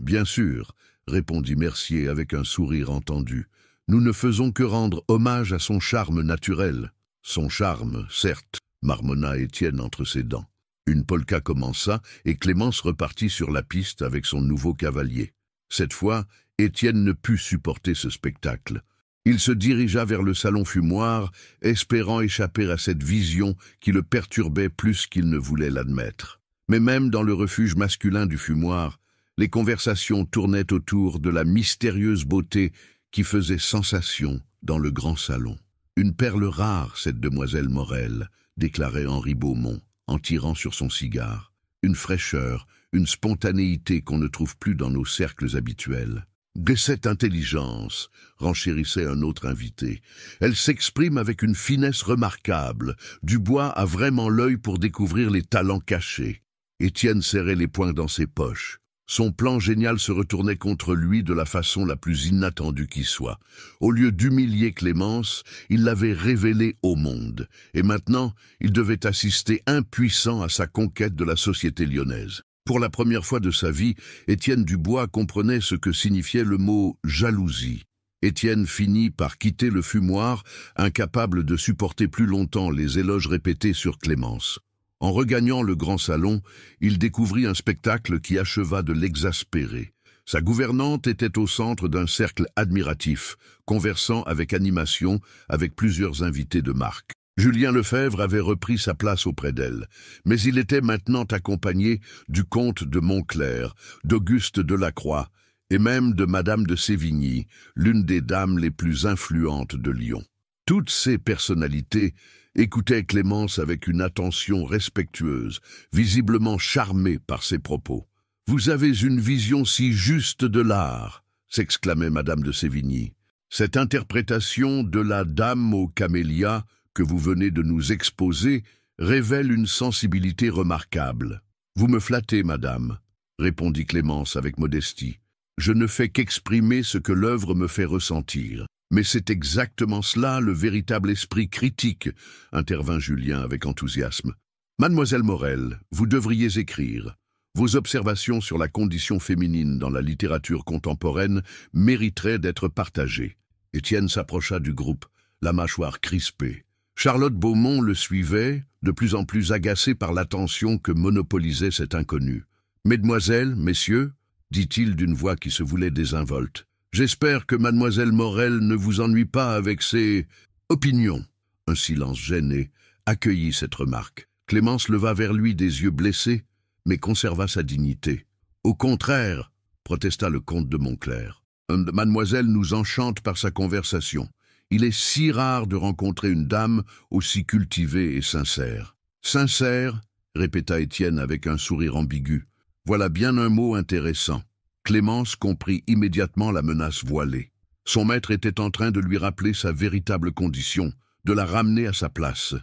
répondit Mercier avec un sourire entendu. « Nous ne faisons que rendre hommage à son charme naturel. »« Son charme, certes, marmonna Étienne entre ses dents. » Une polka commença et Clémence repartit sur la piste avec son nouveau cavalier. Cette fois, Étienne ne put supporter ce spectacle. Il se dirigea vers le salon fumoir, espérant échapper à cette vision qui le perturbait plus qu'il ne voulait l'admettre. Mais même dans le refuge masculin du fumoir, les conversations tournaient autour de la mystérieuse beauté qui faisait sensation dans le grand salon. « Une perle rare, cette demoiselle Morel », déclarait Henri Beaumont, en tirant sur son cigare. « Une fraîcheur, une spontanéité qu'on ne trouve plus dans nos cercles habituels. » De cette intelligence, renchérissait un autre invité. Elle s'exprime avec une finesse remarquable. Dubois a vraiment l'œil pour découvrir les talents cachés. Étienne serrait les poings dans ses poches. Son plan génial se retournait contre lui de la façon la plus inattendue qui soit. Au lieu d'humilier Clémence, il l'avait révélée au monde. Et maintenant, il devait assister impuissant à sa conquête de la société lyonnaise. Pour la première fois de sa vie, Étienne Dubois comprenait ce que signifiait le mot « jalousie ». Étienne finit par quitter le fumoir, incapable de supporter plus longtemps les éloges répétés sur Clémence. En regagnant le grand salon, il découvrit un spectacle qui acheva de l'exaspérer. Sa gouvernante était au centre d'un cercle admiratif, conversant avec animation avec plusieurs invités de marque. Julien Lefebvre avait repris sa place auprès d'elle, mais il était maintenant accompagné du comte de Montclair, d'Auguste Delacroix, et même de Madame de Sévigny, l'une des dames les plus influentes de Lyon. Toutes ces personnalités écoutaient Clémence avec une attention respectueuse, visiblement charmée par ses propos. « Vous avez une vision si juste de l'art !» s'exclamait Madame de Sévigny. « Cette interprétation de la Dame aux camélias que vous venez de nous exposer révèle une sensibilité remarquable. »« Vous me flattez, madame, » répondit Clémence avec modestie. « Je ne fais qu'exprimer ce que l'œuvre me fait ressentir. » « Mais c'est exactement cela, le véritable esprit critique, » intervint Julien avec enthousiasme. « Mademoiselle Morel, vous devriez écrire. Vos observations sur la condition féminine dans la littérature contemporaine mériteraient d'être partagées. » Étienne s'approcha du groupe, la mâchoire crispée. Charlotte Beaumont le suivait, de plus en plus agacée par l'attention que monopolisait cet inconnu. « Mesdemoiselles, messieurs, » dit-il d'une voix qui se voulait désinvolte, « j'espère que mademoiselle Morel ne vous ennuie pas avec ses opinions. » Un silence gêné accueillit cette remarque. Clémence leva vers lui des yeux blessés, mais conserva sa dignité. « Au contraire, » protesta le comte de Montclair, « mademoiselle nous enchante par sa conversation. Il est si rare de rencontrer une dame aussi cultivée et sincère. »« Sincère » répéta Étienne avec un sourire ambigu. « Voilà bien un mot intéressant. » Clémence comprit immédiatement la menace voilée. Son maître était en train de lui rappeler sa véritable condition, de la ramener à sa place.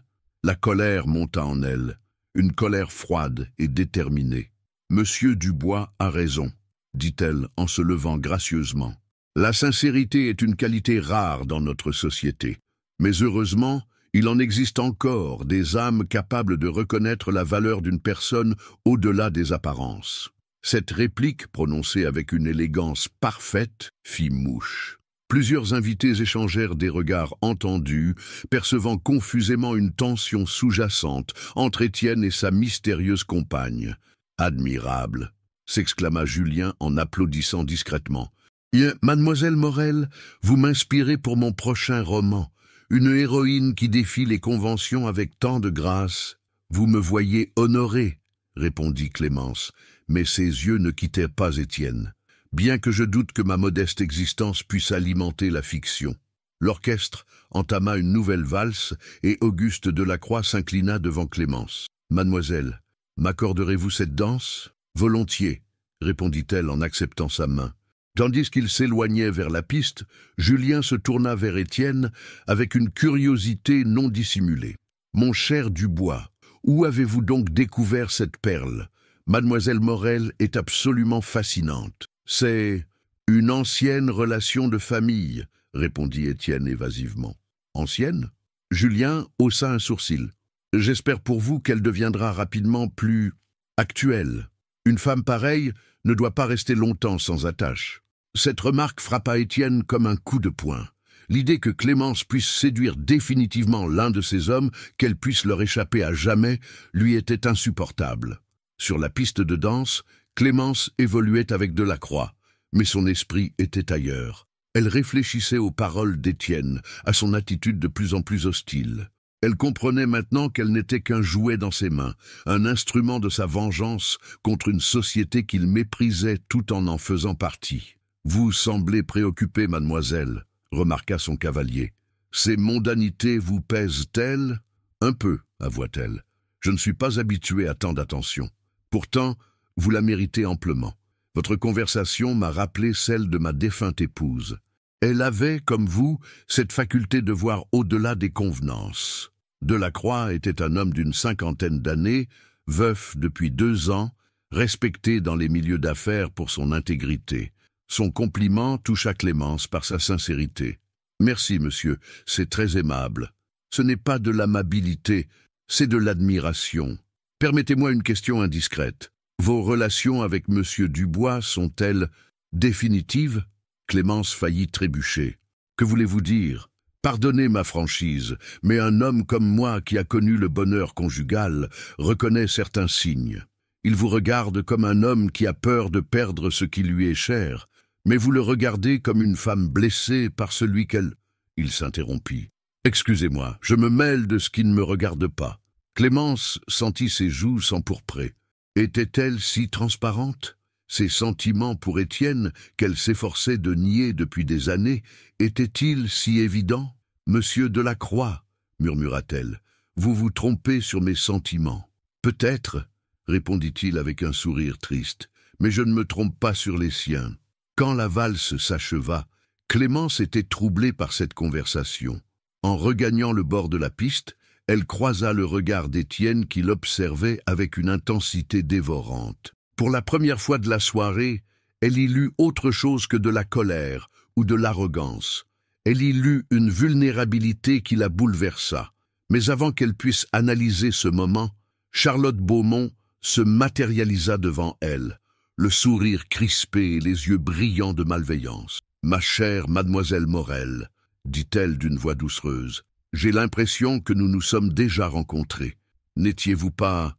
La colère monta en elle, une colère froide et déterminée. « Monsieur Dubois a raison, » dit-elle en se levant gracieusement. « La sincérité est une qualité rare dans notre société. Mais heureusement, il en existe encore des âmes capables de reconnaître la valeur d'une personne au-delà des apparences. » Cette réplique, prononcée avec une élégance parfaite, fit mouche. Plusieurs invités échangèrent des regards entendus, percevant confusément une tension sous-jacente entre Étienne et sa mystérieuse compagne. « Admirable !» s'exclama Julien en applaudissant discrètement. « Mademoiselle Morel, vous m'inspirez pour mon prochain roman. Une héroïne qui défie les conventions avec tant de grâce. Vous me voyez honoré, » répondit Clémence, mais ses yeux ne quittaient pas Étienne. Bien que je doute que ma modeste existence puisse alimenter la fiction. L'orchestre entama une nouvelle valse et Auguste Delacroix s'inclina devant Clémence. « Mademoiselle, m'accorderez-vous cette danse ?»« Volontiers, » répondit-elle en acceptant sa main. Tandis qu'il s'éloignait vers la piste, Julien se tourna vers Étienne avec une curiosité non dissimulée. « Mon cher Dubois, où avez-vous donc découvert cette perle ? Mademoiselle Morel est absolument fascinante. » « C'est une ancienne relation de famille, » répondit Étienne évasivement. « Ancienne ?» Julien haussa un sourcil. « J'espère pour vous qu'elle deviendra rapidement plus actuelle. Une femme pareille ne doit pas rester longtemps sans attache. » Cette remarque frappa Étienne comme un coup de poing. L'idée que Clémence puisse séduire définitivement l'un de ces hommes, qu'elle puisse leur échapper à jamais, lui était insupportable. Sur la piste de danse, Clémence évoluait avec Delacroix, mais son esprit était ailleurs. Elle réfléchissait aux paroles d'Étienne, à son attitude de plus en plus hostile. Elle comprenait maintenant qu'elle n'était qu'un jouet dans ses mains, un instrument de sa vengeance contre une société qu'il méprisait tout en faisant partie. « Vous semblez préoccupée, mademoiselle, » remarqua son cavalier. « Ces mondanités vous pèsent-elles ?»« Un peu, » avoua-t-elle. « Je ne suis pas habitué à tant d'attention. Pourtant, vous la méritez amplement. Votre conversation m'a rappelé celle de ma défunte épouse. Elle avait, comme vous, cette faculté de voir au-delà des convenances. Delacroix était un homme d'une 50aine d'années, veuf depuis 2 ans, respecté dans les milieux d'affaires pour son intégrité. Son compliment toucha Clémence par sa sincérité. « Merci, monsieur, c'est très aimable. Ce n'est pas de l'amabilité, c'est de l'admiration. Permettez-moi une question indiscrète. Vos relations avec monsieur Dubois sont-elles définitives ?» Clémence faillit trébucher. « Que voulez-vous dire ? Pardonnez ma franchise, mais un homme comme moi qui a connu le bonheur conjugal reconnaît certains signes. Il vous regarde comme un homme qui a peur de perdre ce qui lui est cher, mais vous le regardez comme une femme blessée par celui qu'elle... » Il s'interrompit. « Excusez-moi, je me mêle de ce qui ne me regarde pas. » Clémence sentit ses joues s'empourprer. Était-elle si transparente ? Ses sentiments pour Étienne, qu'elle s'efforçait de nier depuis des années, étaient-ils si évidents ? « Monsieur Delacroix, » murmura-t-elle, « vous vous trompez sur mes sentiments. »« Peut-être, » répondit-il avec un sourire triste, « mais je ne me trompe pas sur les siens. » Quand la valse s'acheva, Clémence était troublée par cette conversation. En regagnant le bord de la piste, elle croisa le regard d'Étienne qui l'observait avec une intensité dévorante. Pour la première fois de la soirée, elle y lut autre chose que de la colère ou de l'arrogance. Elle y lut une vulnérabilité qui la bouleversa. Mais avant qu'elle puisse analyser ce moment, Charlotte Beaumont se matérialisa devant elle, le sourire crispé et les yeux brillants de malveillance. « Ma chère mademoiselle Morel, » dit-elle d'une voix doucereuse, « j'ai l'impression que nous nous sommes déjà rencontrés. N'étiez-vous pas... »«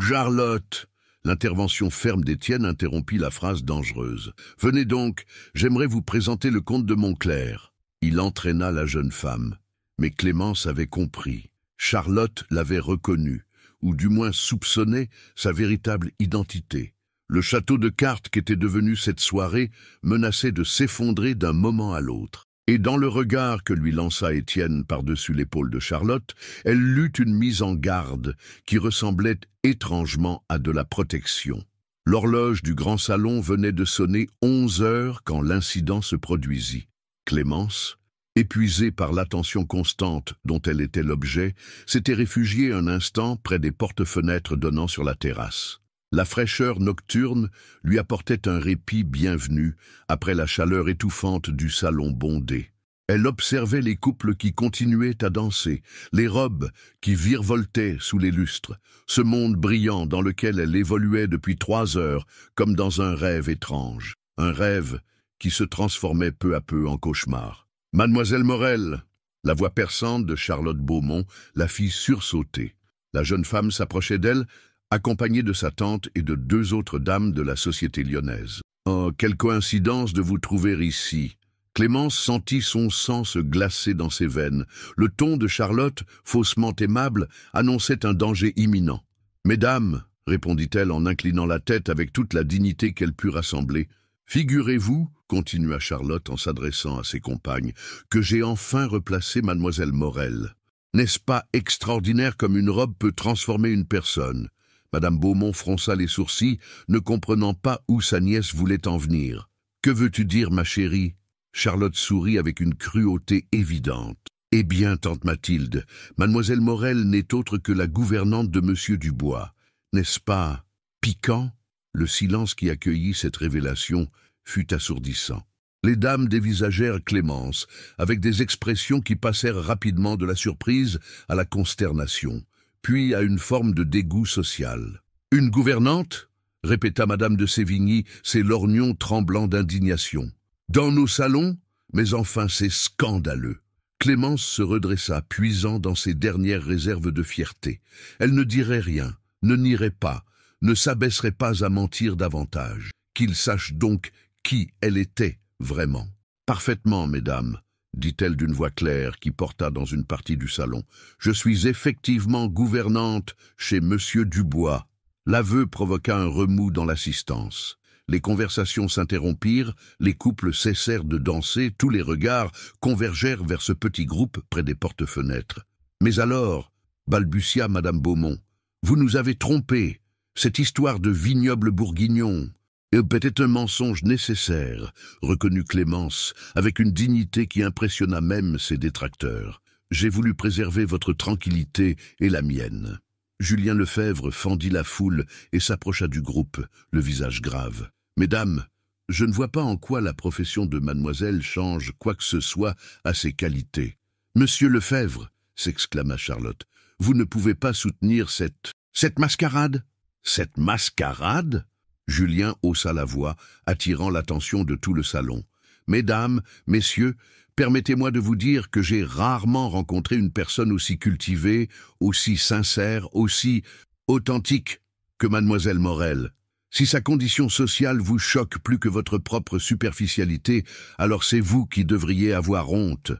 Charlotte !» L'intervention ferme d'Étienne interrompit la phrase dangereuse. « Venez donc, j'aimerais vous présenter le comte de Montclair. » Il entraîna la jeune femme. Mais Clémence avait compris. Charlotte l'avait reconnue, ou du moins soupçonnait sa véritable identité. Le château de cartes qu'était devenu cette soirée menaçait de s'effondrer d'un moment à l'autre. Et dans le regard que lui lança Étienne par-dessus l'épaule de Charlotte, elle lut une mise en garde qui ressemblait étrangement à de la protection. L'horloge du grand salon venait de sonner 11 heures quand l'incident se produisit. Clémence, épuisée par l'attention constante dont elle était l'objet, s'était réfugiée un instant près des porte-fenêtres donnant sur la terrasse. La fraîcheur nocturne lui apportait un répit bienvenu après la chaleur étouffante du salon bondé. Elle observait les couples qui continuaient à danser, les robes qui virevoltaient sous les lustres, ce monde brillant dans lequel elle évoluait depuis 3 heures, comme dans un rêve étrange. Un rêve qui se transformait peu à peu en cauchemar. « Mademoiselle Morel !» La voix perçante de Charlotte Beaumont la fit sursauter. La jeune femme s'approchait d'elle, accompagnée de sa tante et de 2 autres dames de la société lyonnaise. « Oh, quelle coïncidence de vous trouver ici !» Clémence sentit son sang se glacer dans ses veines. Le ton de Charlotte, faussement aimable, annonçait un danger imminent. « Mesdames, » répondit-elle en inclinant la tête avec toute la dignité qu'elle put rassembler, « figurez-vous, » continua Charlotte en s'adressant à ses compagnes, « que j'ai enfin replacé mademoiselle Morel. N'est-ce pas extraordinaire comme une robe peut transformer une personne ?» Madame Beaumont fronça les sourcils, ne comprenant pas où sa nièce voulait en venir. « Que veux-tu dire, ma chérie ?» Charlotte sourit avec une cruauté évidente. « Eh bien, tante Mathilde, mademoiselle Morel n'est autre que la gouvernante de monsieur Dubois. N'est-ce pas piquant ?» Le silence qui accueillit cette révélation fut assourdissant. Les dames dévisagèrent Clémence, avec des expressions qui passèrent rapidement de la surprise à la consternation, puis à une forme de dégoût social. « Une gouvernante ?» répéta madame de Sévigny, ses lorgnons tremblants d'indignation. « Dans nos salons? Mais enfin, c'est scandaleux !» Clémence se redressa, puisant dans ses dernières réserves de fierté. Elle ne dirait rien, ne nierait pas, ne s'abaisserait pas à mentir davantage. Qu'il sache donc qui elle était vraiment. « Parfaitement, mesdames, » dit-elle d'une voix claire qui porta dans une partie du salon. « Je suis effectivement gouvernante chez monsieur Dubois. » L'aveu provoqua un remous dans l'assistance. Les conversations s'interrompirent, les couples cessèrent de danser, tous les regards convergèrent vers ce petit groupe près des porte-fenêtres. « Mais alors, » balbutia madame Beaumont, « vous nous avez trompés. Cette histoire de vignoble bourguignon est peut-être un mensonge nécessaire, » reconnut Clémence, avec une dignité qui impressionna même ses détracteurs. « J'ai voulu préserver votre tranquillité et la mienne. » Julien Lefebvre fendit la foule et s'approcha du groupe, le visage grave. « Mesdames, je ne vois pas en quoi la profession de mademoiselle change quoi que ce soit à ses qualités. »« Monsieur Lefebvre, » s'exclama Charlotte, « vous ne pouvez pas soutenir cette mascarade ?»« Cette mascarade ?» Julien haussa la voix, attirant l'attention de tout le salon. « Mesdames, messieurs, permettez-moi de vous dire que j'ai rarement rencontré une personne aussi cultivée, aussi sincère, aussi authentique que mademoiselle Morel. Si sa condition sociale vous choque plus que votre propre superficialité, alors c'est vous qui devriez avoir honte. »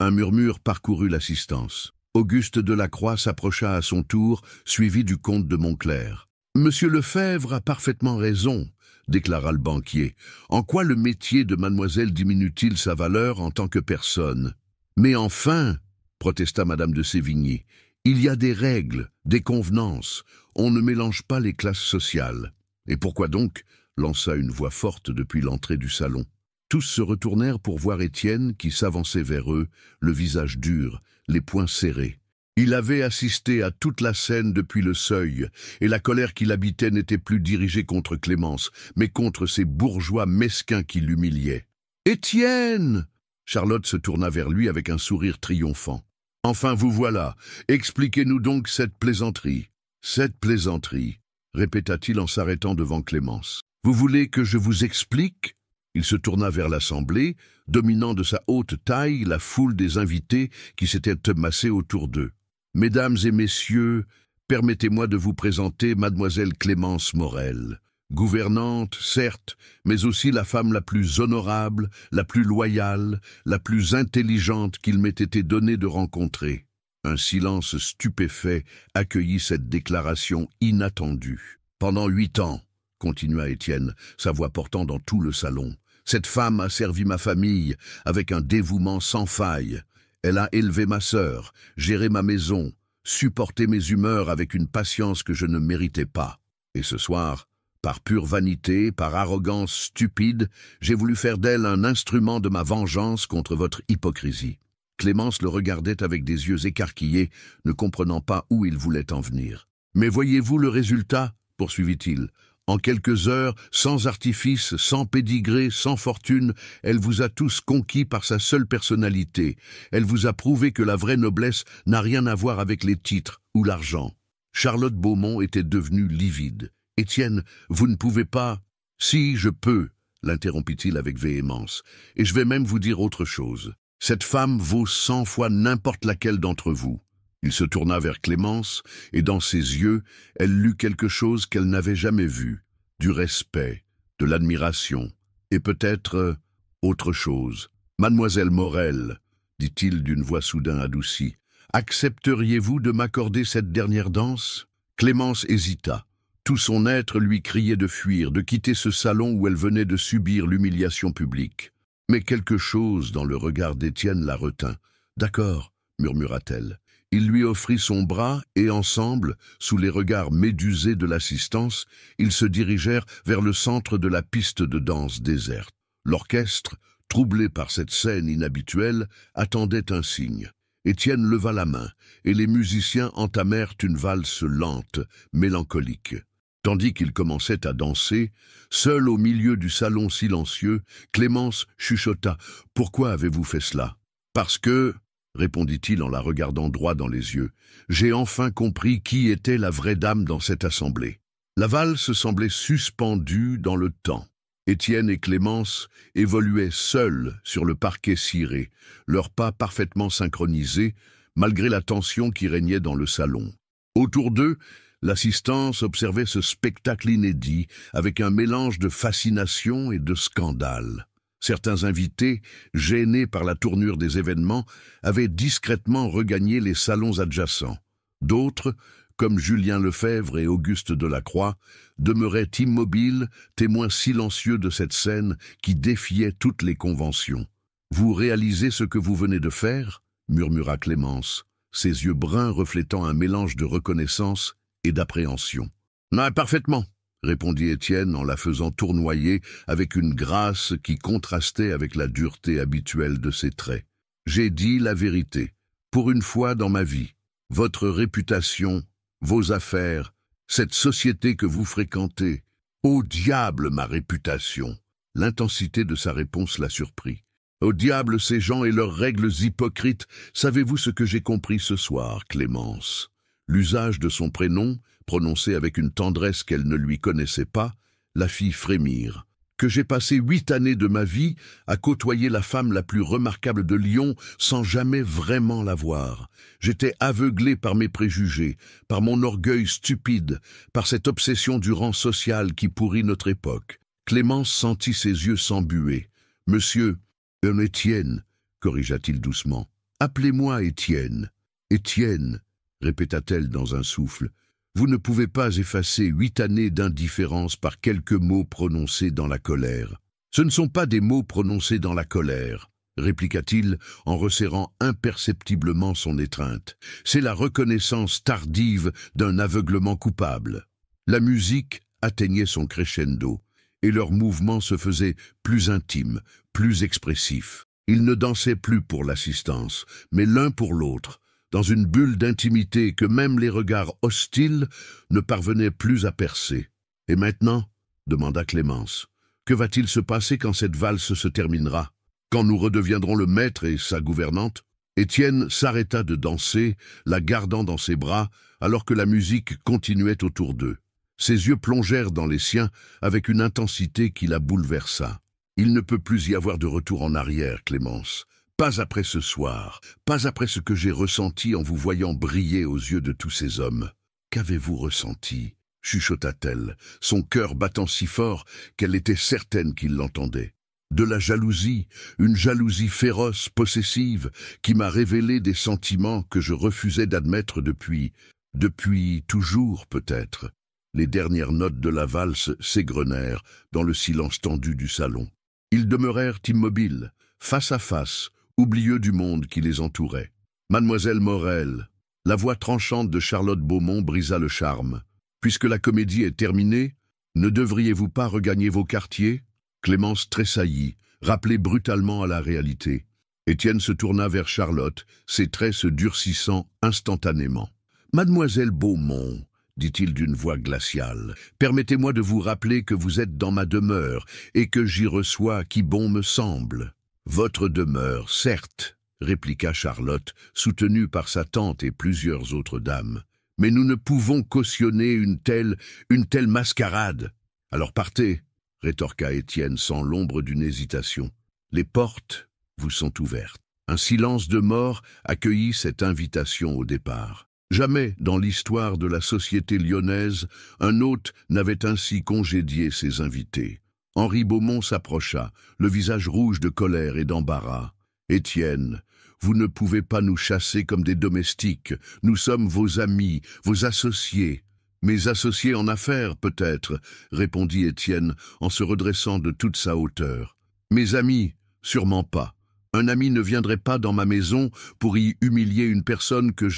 Un murmure parcourut l'assistance. Auguste Delacroix s'approcha à son tour, suivi du comte de Montclerc. « Monsieur Lefebvre a parfaitement raison, » déclara le banquier. « En quoi le métier de mademoiselle diminue-t-il sa valeur en tant que personne ?»« Mais enfin, » protesta madame de Sévigny, « il y a des règles, des convenances. On ne mélange pas les classes sociales. » « Et pourquoi donc ?» lança une voix forte depuis l'entrée du salon. Tous se retournèrent pour voir Étienne qui s'avançait vers eux, le visage dur, les poings serrés. Il avait assisté à toute la scène depuis le seuil, et la colère qui l'habitait n'était plus dirigée contre Clémence, mais contre ces bourgeois mesquins qui l'humiliaient. « Étienne !» Charlotte se tourna vers lui avec un sourire triomphant. « Enfin vous voilà, expliquez-nous donc cette plaisanterie. »« Cette plaisanterie !» répéta-t-il en s'arrêtant devant Clémence. « Vous voulez que je vous explique ?» Il se tourna vers l'assemblée, dominant de sa haute taille la foule des invités qui s'étaient massés autour d'eux. « Mesdames et messieurs, permettez-moi de vous présenter mademoiselle Clémence Morel, gouvernante, certes, mais aussi la femme la plus honorable, la plus loyale, la plus intelligente qu'il m'ait été donné de rencontrer. » Un silence stupéfait accueillit cette déclaration inattendue. « Pendant 8 ans, » continua Étienne, sa voix portant dans tout le salon, « cette femme a servi ma famille avec un dévouement sans faille. Elle a élevé ma sœur, géré ma maison, supporté mes humeurs avec une patience que je ne méritais pas. Et ce soir, par pure vanité, par arrogance stupide, j'ai voulu faire d'elle un instrument de ma vengeance contre votre hypocrisie. » Clémence le regardait avec des yeux écarquillés, ne comprenant pas où il voulait en venir. « Mais voyez-vous le résultat ?» poursuivit-il. « En quelques heures, sans artifice, sans pédigré, sans fortune, elle vous a tous conquis par sa seule personnalité. Elle vous a prouvé que la vraie noblesse n'a rien à voir avec les titres ou l'argent. Charlotte Beaumont était devenue livide. « Étienne, vous ne pouvez pas… »« Si, je peux », l'interrompit-il avec véhémence. « Et je vais même vous dire autre chose. Cette femme vaut 100 fois n'importe laquelle d'entre vous. » Il se tourna vers Clémence, et dans ses yeux, elle lut quelque chose qu'elle n'avait jamais vu, du respect, de l'admiration, et peut-être autre chose. « Mademoiselle Morel, dit-il d'une voix soudain adoucie, accepteriez-vous de m'accorder cette dernière danse ?» Clémence hésita. Tout son être lui criait de fuir, de quitter ce salon où elle venait de subir l'humiliation publique. Mais quelque chose dans le regard d'Étienne la retint. « D'accord, » murmura-t-elle. Il lui offrit son bras et ensemble, sous les regards médusés de l'assistance, ils se dirigèrent vers le centre de la piste de danse déserte. L'orchestre, troublé par cette scène inhabituelle, attendait un signe. Étienne leva la main, et les musiciens entamèrent une valse lente, mélancolique. Tandis qu'ils commençaient à danser, seul au milieu du salon silencieux, Clémence chuchota « Pourquoi avez-vous fait cela ?»« Parce que… » répondit-il en la regardant droit dans les yeux, « j'ai enfin compris qui était la vraie dame dans cette assemblée. » La valse semblait suspendue dans le temps. Étienne et Clémence évoluaient seuls sur le parquet ciré, leurs pas parfaitement synchronisés, malgré la tension qui régnait dans le salon. Autour d'eux, l'assistance observait ce spectacle inédit, avec un mélange de fascination et de scandale. Certains invités, gênés par la tournure des événements, avaient discrètement regagné les salons adjacents. D'autres, comme Julien Lefebvre et Auguste Delacroix, demeuraient immobiles, témoins silencieux de cette scène qui défiait toutes les conventions. « Vous réalisez ce que vous venez de faire ?» murmura Clémence, ses yeux bruns reflétant un mélange de reconnaissance et d'appréhension. « Non, parfaitement !» répondit Étienne en la faisant tournoyer avec une grâce qui contrastait avec la dureté habituelle de ses traits. « J'ai dit la vérité. Pour une fois dans ma vie, votre réputation, vos affaires, cette société que vous fréquentez. Au diable ma réputation !» L'intensité de sa réponse la surprit. « Au diable ces gens et leurs règles hypocrites. Savez-vous ce que j'ai compris ce soir, Clémence ?» L'usage de son prénom, prononcé avec une tendresse qu'elle ne lui connaissait pas, la fit frémir. « Que j'ai passé 8 années de ma vie à côtoyer la femme la plus remarquable de Lyon sans jamais vraiment la voir. J'étais aveuglé par mes préjugés, par mon orgueil stupide, par cette obsession du rang social qui pourrit notre époque. » Clémence sentit ses yeux s'embuer. « Monsieur, Étienne, corrigea-t-il doucement. « Appelez-moi Étienne. »« Étienne, » répéta-t-elle dans un souffle. « Vous ne pouvez pas effacer 8 années d'indifférence par quelques mots prononcés dans la colère. »« Ce ne sont pas des mots prononcés dans la colère, » répliqua-t-il en resserrant imperceptiblement son étreinte. « C'est la reconnaissance tardive d'un aveuglement coupable. » La musique atteignait son crescendo, et leurs mouvements se faisaient plus intimes, plus expressifs. Ils ne dansaient plus pour l'assistance, mais l'un pour l'autre, dans une bulle d'intimité que même les regards hostiles ne parvenaient plus à percer. « Et maintenant ?» demanda Clémence. « Que va-t-il se passer quand cette valse se terminera? Quand nous redeviendrons le maître et sa gouvernante ?» Étienne s'arrêta de danser, la gardant dans ses bras, alors que la musique continuait autour d'eux. Ses yeux plongèrent dans les siens avec une intensité qui la bouleversa. « Il ne peut plus y avoir de retour en arrière, Clémence. Pas après ce soir, pas après ce que j'ai ressenti en vous voyant briller aux yeux de tous ces hommes. »« Qu'avez-vous ressenti ?» chuchota-t-elle, son cœur battant si fort qu'elle était certaine qu'il l'entendait. « De la jalousie, une jalousie féroce, possessive, qui m'a révélé des sentiments que je refusais d'admettre depuis toujours peut-être. » Les dernières notes de la valse s'égrenèrent dans le silence tendu du salon. Ils demeurèrent immobiles, face à face, oublieux du monde qui les entourait. « Mademoiselle Morel !» La voix tranchante de Charlotte Beaumont brisa le charme. « Puisque la comédie est terminée, ne devriez-vous pas regagner vos quartiers ?» Clémence tressaillit, rappelée brutalement à la réalité. Étienne se tourna vers Charlotte, ses traits se durcissant instantanément. « Mademoiselle Beaumont !» dit-il d'une voix glaciale. « Permettez-moi de vous rappeler que vous êtes dans ma demeure et que j'y reçois qui bon me semble. »« Votre demeure, certes, » répliqua Charlotte, soutenue par sa tante et plusieurs autres dames. « Mais nous ne pouvons cautionner une telle mascarade. »« Alors partez, » rétorqua Étienne sans l'ombre d'une hésitation. « Les portes vous sont ouvertes. » Un silence de mort accueillit cette invitation au départ. Jamais dans l'histoire de la société lyonnaise, un hôte n'avait ainsi congédié ses invités. Henri Beaumont s'approcha, le visage rouge de colère et d'embarras. « Étienne, vous ne pouvez pas nous chasser comme des domestiques. Nous sommes vos amis, vos associés. »« Mes associés en affaires, peut-être, » répondit Étienne en se redressant de toute sa hauteur. « Mes amis, sûrement pas. Un ami ne viendrait pas dans ma maison pour y humilier une personne que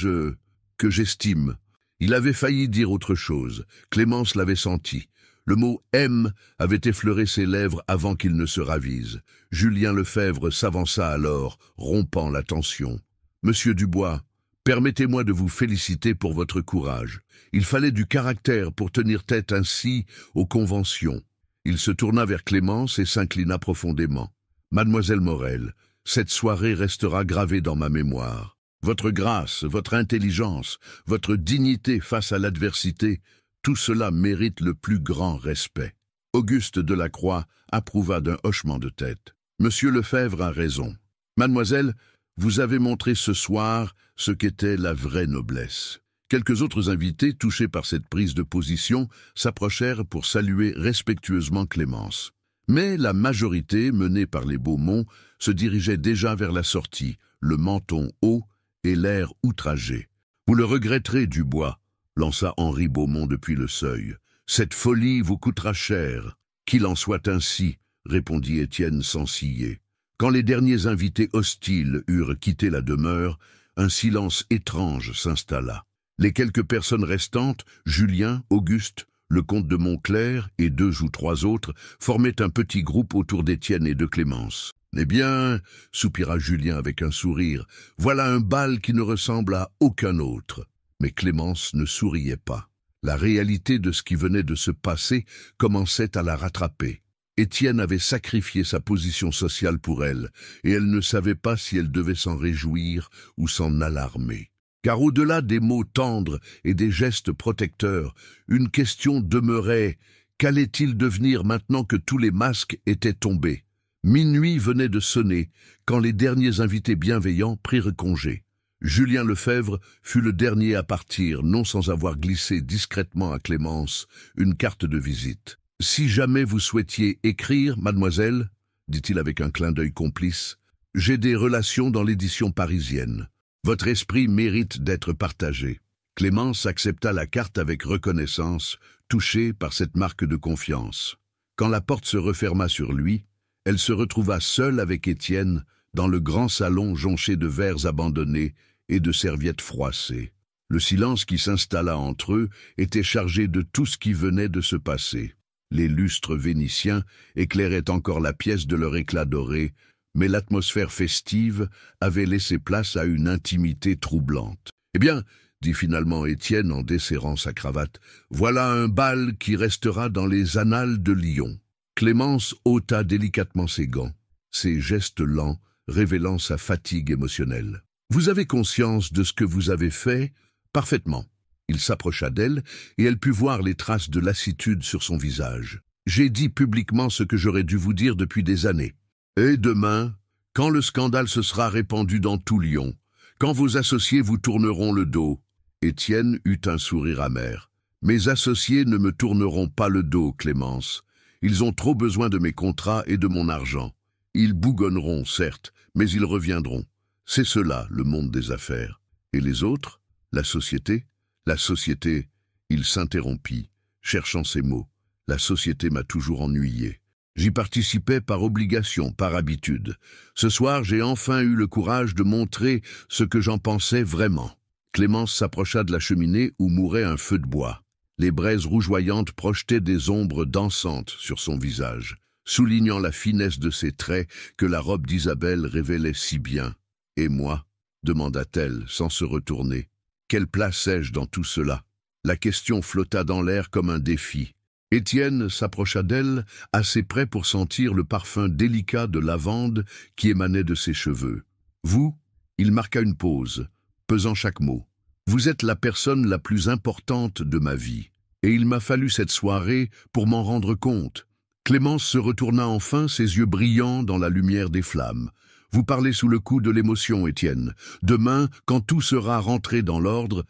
j'estime. » Il avait failli dire autre chose. Clémence l'avait senti. Le mot « aime » avait effleuré ses lèvres avant qu'il ne se ravise. Julien Lefebvre s'avança alors, rompant la tension. « Monsieur Dubois, permettez-moi de vous féliciter pour votre courage. Il fallait du caractère pour tenir tête ainsi aux conventions. » Il se tourna vers Clémence et s'inclina profondément. « Mademoiselle Morel, cette soirée restera gravée dans ma mémoire. Votre grâce, votre intelligence, votre dignité face à l'adversité, tout cela mérite le plus grand respect. » Auguste Delacroix approuva d'un hochement de tête. « Monsieur Lefebvre a raison. Mademoiselle, vous avez montré ce soir ce qu'était la vraie noblesse. » Quelques autres invités, touchés par cette prise de position, s'approchèrent pour saluer respectueusement Clémence. Mais la majorité, menée par les Beaumont, se dirigeait déjà vers la sortie, le menton haut et l'air outragé. « Vous le regretterez, Dubois, » lança Henri Beaumont depuis le seuil. « Cette folie vous coûtera cher. »« Qu'il en soit ainsi, » répondit Étienne sans ciller. Quand les derniers invités hostiles eurent quitté la demeure, un silence étrange s'installa. Les quelques personnes restantes, Julien, Auguste, le comte de Montclair et 2 ou 3 autres, formaient un petit groupe autour d'Étienne et de Clémence. « Eh bien, » soupira Julien avec un sourire, « voilà un bal qui ne ressemble à aucun autre. » Mais Clémence ne souriait pas. La réalité de ce qui venait de se passer commençait à la rattraper. Étienne avait sacrifié sa position sociale pour elle, et elle ne savait pas si elle devait s'en réjouir ou s'en alarmer. Car au-delà des mots tendres et des gestes protecteurs, une question demeurait: qu'allait-il devenir maintenant que tous les masques étaient tombés? Minuit venait de sonner, quand les derniers invités bienveillants prirent congé. Julien Lefebvre fut le dernier à partir, non sans avoir glissé discrètement à Clémence une carte de visite. « Si jamais vous souhaitiez écrire, mademoiselle, » dit-il avec un clin d'œil complice, « j'ai des relations dans l'édition parisienne. Votre esprit mérite d'être partagé. » Clémence accepta la carte avec reconnaissance, touchée par cette marque de confiance. Quand la porte se referma sur lui, elle se retrouva seule avec Étienne dans le grand salon jonché de verres abandonnés et de serviettes froissées. Le silence qui s'installa entre eux était chargé de tout ce qui venait de se passer. Les lustres vénitiens éclairaient encore la pièce de leur éclat doré, mais l'atmosphère festive avait laissé place à une intimité troublante. « Eh bien, » dit finalement Étienne en desserrant sa cravate, « voilà un bal qui restera dans les annales de Lyon. » Clémence ôta délicatement ses gants, ses gestes lents révélant sa fatigue émotionnelle. « Vous avez conscience de ce que vous avez fait ? » ?»« Parfaitement. » Il s'approcha d'elle et elle put voir les traces de lassitude sur son visage. « J'ai dit publiquement ce que j'aurais dû vous dire depuis des années. Et demain, quand le scandale se sera répandu dans tout Lyon, quand vos associés vous tourneront le dos, » Étienne eut un sourire amer. « Mes associés ne me tourneront pas le dos, Clémence. Ils ont trop besoin de mes contrats et de mon argent. Ils bougonneront, certes, mais ils reviendront. C'est cela, le monde des affaires. Et les autres? La société? La société, il s'interrompit, cherchant ses mots. La société m'a toujours ennuyé. J'y participais par obligation, par habitude. Ce soir, j'ai enfin eu le courage de montrer ce que j'en pensais vraiment. » Clémence s'approcha de la cheminée où mourait un feu de bois. Les braises rougeoyantes projetaient des ombres dansantes sur son visage, soulignant la finesse de ses traits que la robe d'Isabelle révélait si bien. « Et moi ?» demanda-t-elle sans se retourner. « Quelle place ai-je dans tout cela ?» La question flotta dans l'air comme un défi. Étienne s'approcha d'elle, assez près pour sentir le parfum délicat de lavande qui émanait de ses cheveux. « Vous » il marqua une pause, pesant chaque mot. « Vous êtes la personne la plus importante de ma vie. Et il m'a fallu cette soirée pour m'en rendre compte. » Clémence se retourna enfin, ses yeux brillants dans la lumière des flammes. « Vous parlez sous le coup de l'émotion, Étienne. Demain, quand tout sera rentré dans l'ordre,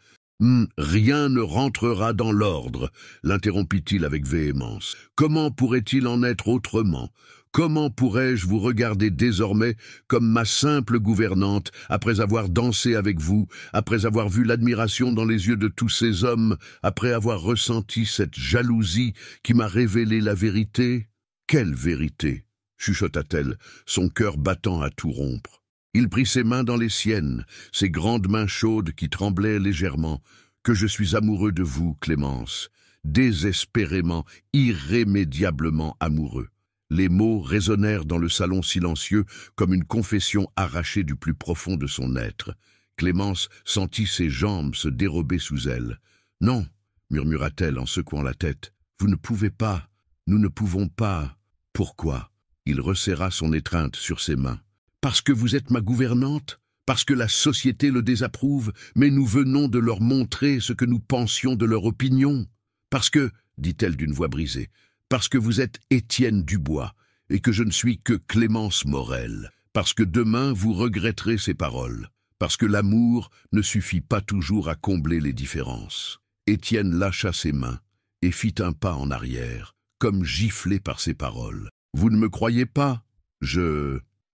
rien ne rentrera dans l'ordre, l'interrompit-il avec véhémence. Comment pourrait-il en être autrement? Comment pourrais-je vous regarder désormais comme ma simple gouvernante, après avoir dansé avec vous, après avoir vu l'admiration dans les yeux de tous ces hommes, après avoir ressenti cette jalousie qui m'a révélé la vérité? Quelle vérité? Chuchota-t-elle, son cœur battant à tout rompre. Il prit ses mains dans les siennes, ses grandes mains chaudes qui tremblaient légèrement. « Que je suis amoureux de vous, Clémence, désespérément, irrémédiablement amoureux. » Les mots résonnèrent dans le salon silencieux comme une confession arrachée du plus profond de son être. Clémence sentit ses jambes se dérober sous elle. « Non, » murmura-t-elle en secouant la tête, « vous ne pouvez pas, nous ne pouvons pas. » « Pourquoi ?» Il resserra son étreinte sur ses mains. « Parce que vous êtes ma gouvernante ? Parce que la société le désapprouve, mais nous venons de leur montrer ce que nous pensions de leur opinion. Parce que, dit-elle d'une voix brisée, parce que vous êtes Étienne Dubois, et que je ne suis que Clémence Morel. Parce que demain vous regretterez ces paroles. Parce que l'amour ne suffit pas toujours à combler les différences. » Étienne lâcha ses mains et fit un pas en arrière, comme giflé par ces paroles. « Vous ne me croyez pas ?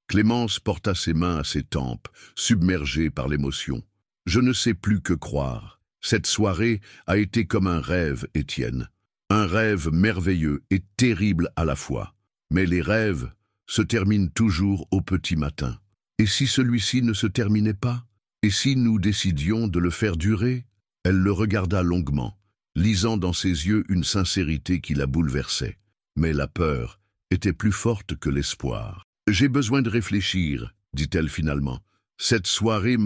Clémence porta ses mains à ses tempes, submergée par l'émotion. « Je ne sais plus que croire. Cette soirée a été comme un rêve, Étienne. Un rêve merveilleux et terrible à la fois. Mais les rêves se terminent toujours au petit matin. Et si celui-ci ne se terminait pas? Et si nous décidions de le faire durer ?» Elle le regarda longuement, lisant dans ses yeux une sincérité qui la bouleversait. Mais la peur était plus forte que l'espoir. « J'ai besoin de réfléchir, » dit-elle finalement. « Cette soirée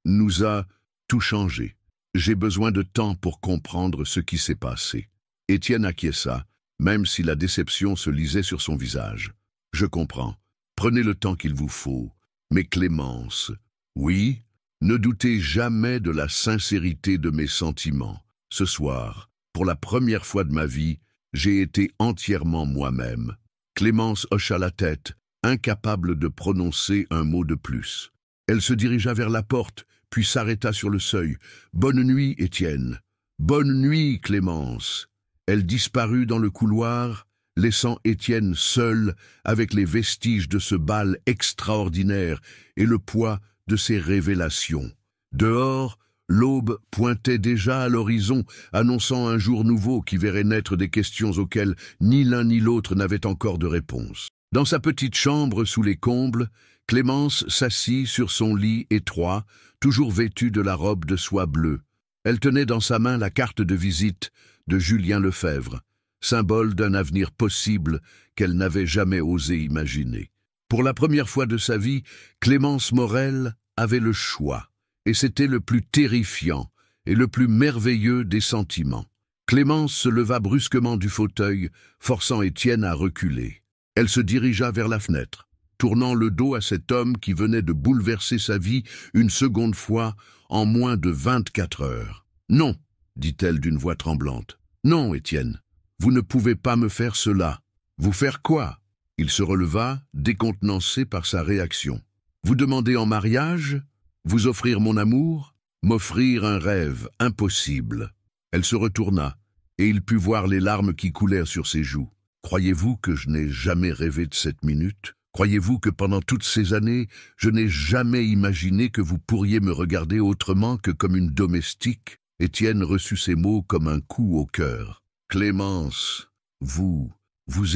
nous a tout changé. J'ai besoin de temps pour comprendre ce qui s'est passé. » Étienne acquiesça, même si la déception se lisait sur son visage. « Je comprends. Prenez le temps qu'il vous faut. Mais Clémence, oui, ne doutez jamais de la sincérité de mes sentiments. Ce soir, pour la première fois de ma vie, j'ai été entièrement moi-même. » Clémence hocha la tête, incapable de prononcer un mot de plus. Elle se dirigea vers la porte, puis s'arrêta sur le seuil. « Bonne nuit, Étienne. Bonne nuit, Clémence. » Elle disparut dans le couloir, laissant Étienne seul avec les vestiges de ce bal extraordinaire et le poids de ses révélations. Dehors, l'aube pointait déjà à l'horizon, annonçant un jour nouveau qui verrait naître des questions auxquelles ni l'un ni l'autre n'avait encore de réponse. Dans sa petite chambre sous les combles, Clémence s'assit sur son lit étroit, toujours vêtue de la robe de soie bleue. Elle tenait dans sa main la carte de visite de Julien Lefebvre, symbole d'un avenir possible qu'elle n'avait jamais osé imaginer. Pour la première fois de sa vie, Clémence Morel avait le choix, et c'était le plus terrifiant et le plus merveilleux des sentiments. Clémence se leva brusquement du fauteuil, forçant Étienne à reculer. Elle se dirigea vers la fenêtre, tournant le dos à cet homme qui venait de bouleverser sa vie une seconde fois en moins de 24 heures. « Non !» dit-elle d'une voix tremblante. « Non, Étienne, vous ne pouvez pas me faire cela. » « Vous faire quoi ?» Il se releva, décontenancé par sa réaction. « Vous demander en mariage ? Vous offrir mon amour ? M'offrir un rêve impossible. » Elle se retourna, et il put voir les larmes qui coulèrent sur ses joues. « Croyez-vous que je n'ai jamais rêvé de cette minute ? Croyez-vous que pendant toutes ces années, je n'ai jamais imaginé que vous pourriez me regarder autrement que comme une domestique ?» Étienne reçut ces mots comme un coup au cœur. « Clémence, vous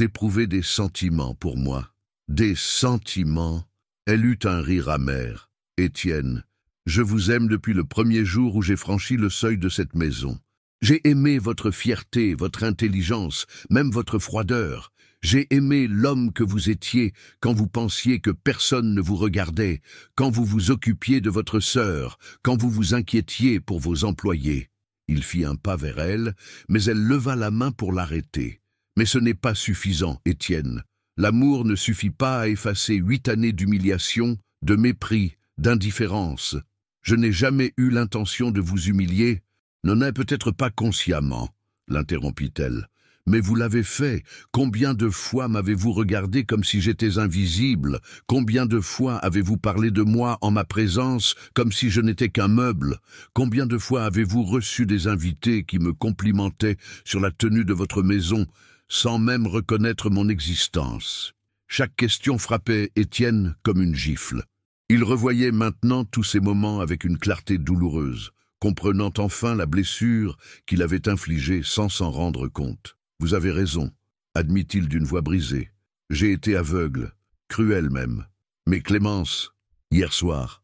éprouvez des sentiments pour moi. Des sentiments ?» Elle eut un rire amer. « Étienne, je vous aime depuis le premier jour où j'ai franchi le seuil de cette maison. J'ai aimé votre fierté, votre intelligence, même votre froideur. J'ai aimé l'homme que vous étiez quand vous pensiez que personne ne vous regardait, quand vous vous occupiez de votre sœur, quand vous vous inquiétiez pour vos employés. Il fit un pas vers elle, mais elle leva la main pour l'arrêter. « Mais ce n'est pas suffisant, Étienne. L'amour ne suffit pas à effacer 8 années d'humiliation, de mépris, d'indifférence. Je n'ai jamais eu l'intention de vous humilier. Non, peut-être pas consciemment, l'interrompit-elle. Mais vous l'avez fait. Combien de fois m'avez-vous regardé comme si j'étais invisible? Combien de fois avez-vous parlé de moi en ma présence comme si je n'étais qu'un meuble? Combien de fois avez-vous reçu des invités qui me complimentaient sur la tenue de votre maison sans même reconnaître mon existence? Chaque question frappait Étienne comme une gifle. Il revoyait maintenant tous ces moments avec une clarté douloureuse, comprenant enfin la blessure qu'il avait infligée sans s'en rendre compte. « Vous avez raison, » admit-il d'une voix brisée. « J'ai été aveugle, cruel même. Mais Clémence, hier soir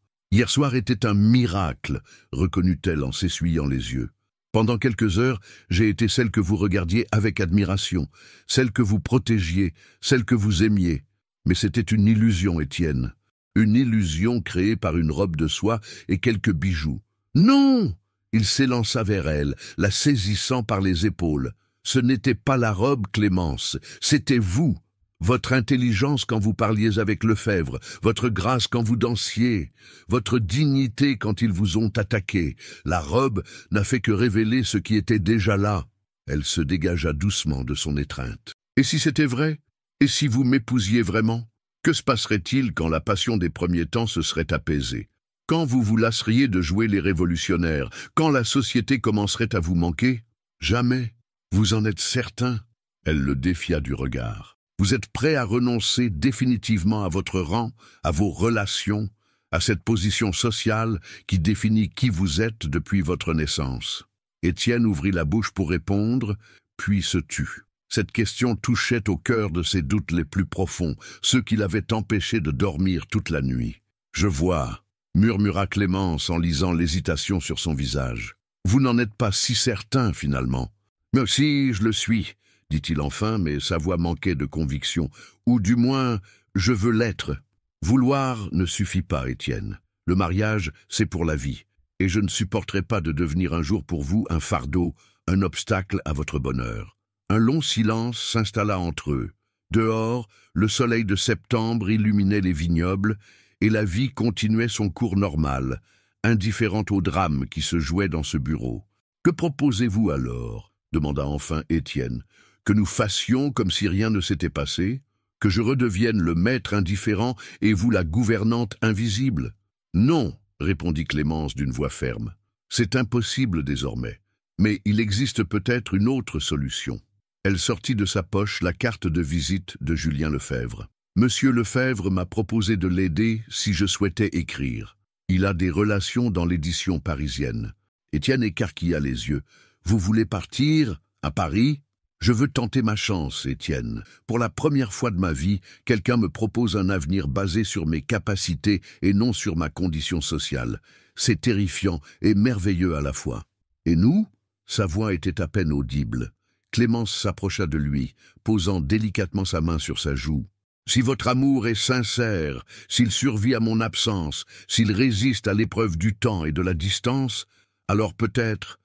était un miracle, reconnut-elle en s'essuyant les yeux. Pendant quelques heures, j'ai été celle que vous regardiez avec admiration, celle que vous protégiez, celle que vous aimiez. Mais c'était une illusion, Étienne. Une illusion créée par une robe de soie et quelques bijoux. Non !» Il s'élança vers elle, la saisissant par les épaules. « Ce n'était pas la robe, Clémence, c'était vous. Votre intelligence quand vous parliez avec Lefebvre, votre grâce quand vous dansiez, votre dignité quand ils vous ont attaqué. La robe n'a fait que révéler ce qui était déjà là. » Elle se dégagea doucement de son étreinte. « Et si c'était vrai? Et si vous m'épousiez vraiment? Que se passerait-il quand la passion des premiers temps se serait apaisée? Quand vous vous lasseriez de jouer les révolutionnaires? Quand la société commencerait à vous manquer? Jamais. Vous en êtes certain? » Elle le défia du regard. « Vous êtes prêt à renoncer définitivement à votre rang, à vos relations, à cette position sociale qui définit qui vous êtes depuis votre naissance? » Étienne ouvrit la bouche pour répondre, puis se tut. Cette question touchait au cœur de ses doutes les plus profonds, ceux qui l'avaient empêché de dormir toute la nuit. « Je vois, » murmura Clémence en lisant l'hésitation sur son visage. « Vous n'en êtes pas si certain, finalement. »« Mais si, je le suis, » dit-il enfin, mais sa voix manquait de conviction. « Ou du moins, je veux l'être. Vouloir ne suffit pas, Étienne. Le mariage, c'est pour la vie. Et je ne supporterai pas de devenir un jour pour vous un fardeau, un obstacle à votre bonheur. » Un long silence s'installa entre eux. Dehors, le soleil de septembre illuminait les vignobles, et la vie continuait son cours normal, indifférente au drame qui se jouait dans ce bureau. « Que proposez-vous alors ?» demanda enfin Étienne. « Que nous fassions comme si rien ne s'était passé? Que je redevienne le maître indifférent et vous la gouvernante invisible? » « Non, » répondit Clémence d'une voix ferme. « C'est impossible désormais. Mais il existe peut-être une autre solution. » Elle sortit de sa poche la carte de visite de Julien Lefebvre. « Monsieur Lefebvre m'a proposé de l'aider si je souhaitais écrire. Il a des relations dans l'édition parisienne. » Étienne écarquilla les yeux. « Vous voulez partir à Paris ? » « Je veux tenter ma chance, Étienne. Pour la première fois de ma vie, quelqu'un me propose un avenir basé sur mes capacités et non sur ma condition sociale. C'est terrifiant et merveilleux à la fois. » « Et nous ?» Sa voix était à peine audible. Clémence s'approcha de lui, posant délicatement sa main sur sa joue. « Si votre amour est sincère, s'il survit à mon absence, s'il résiste à l'épreuve du temps et de la distance, alors peut-être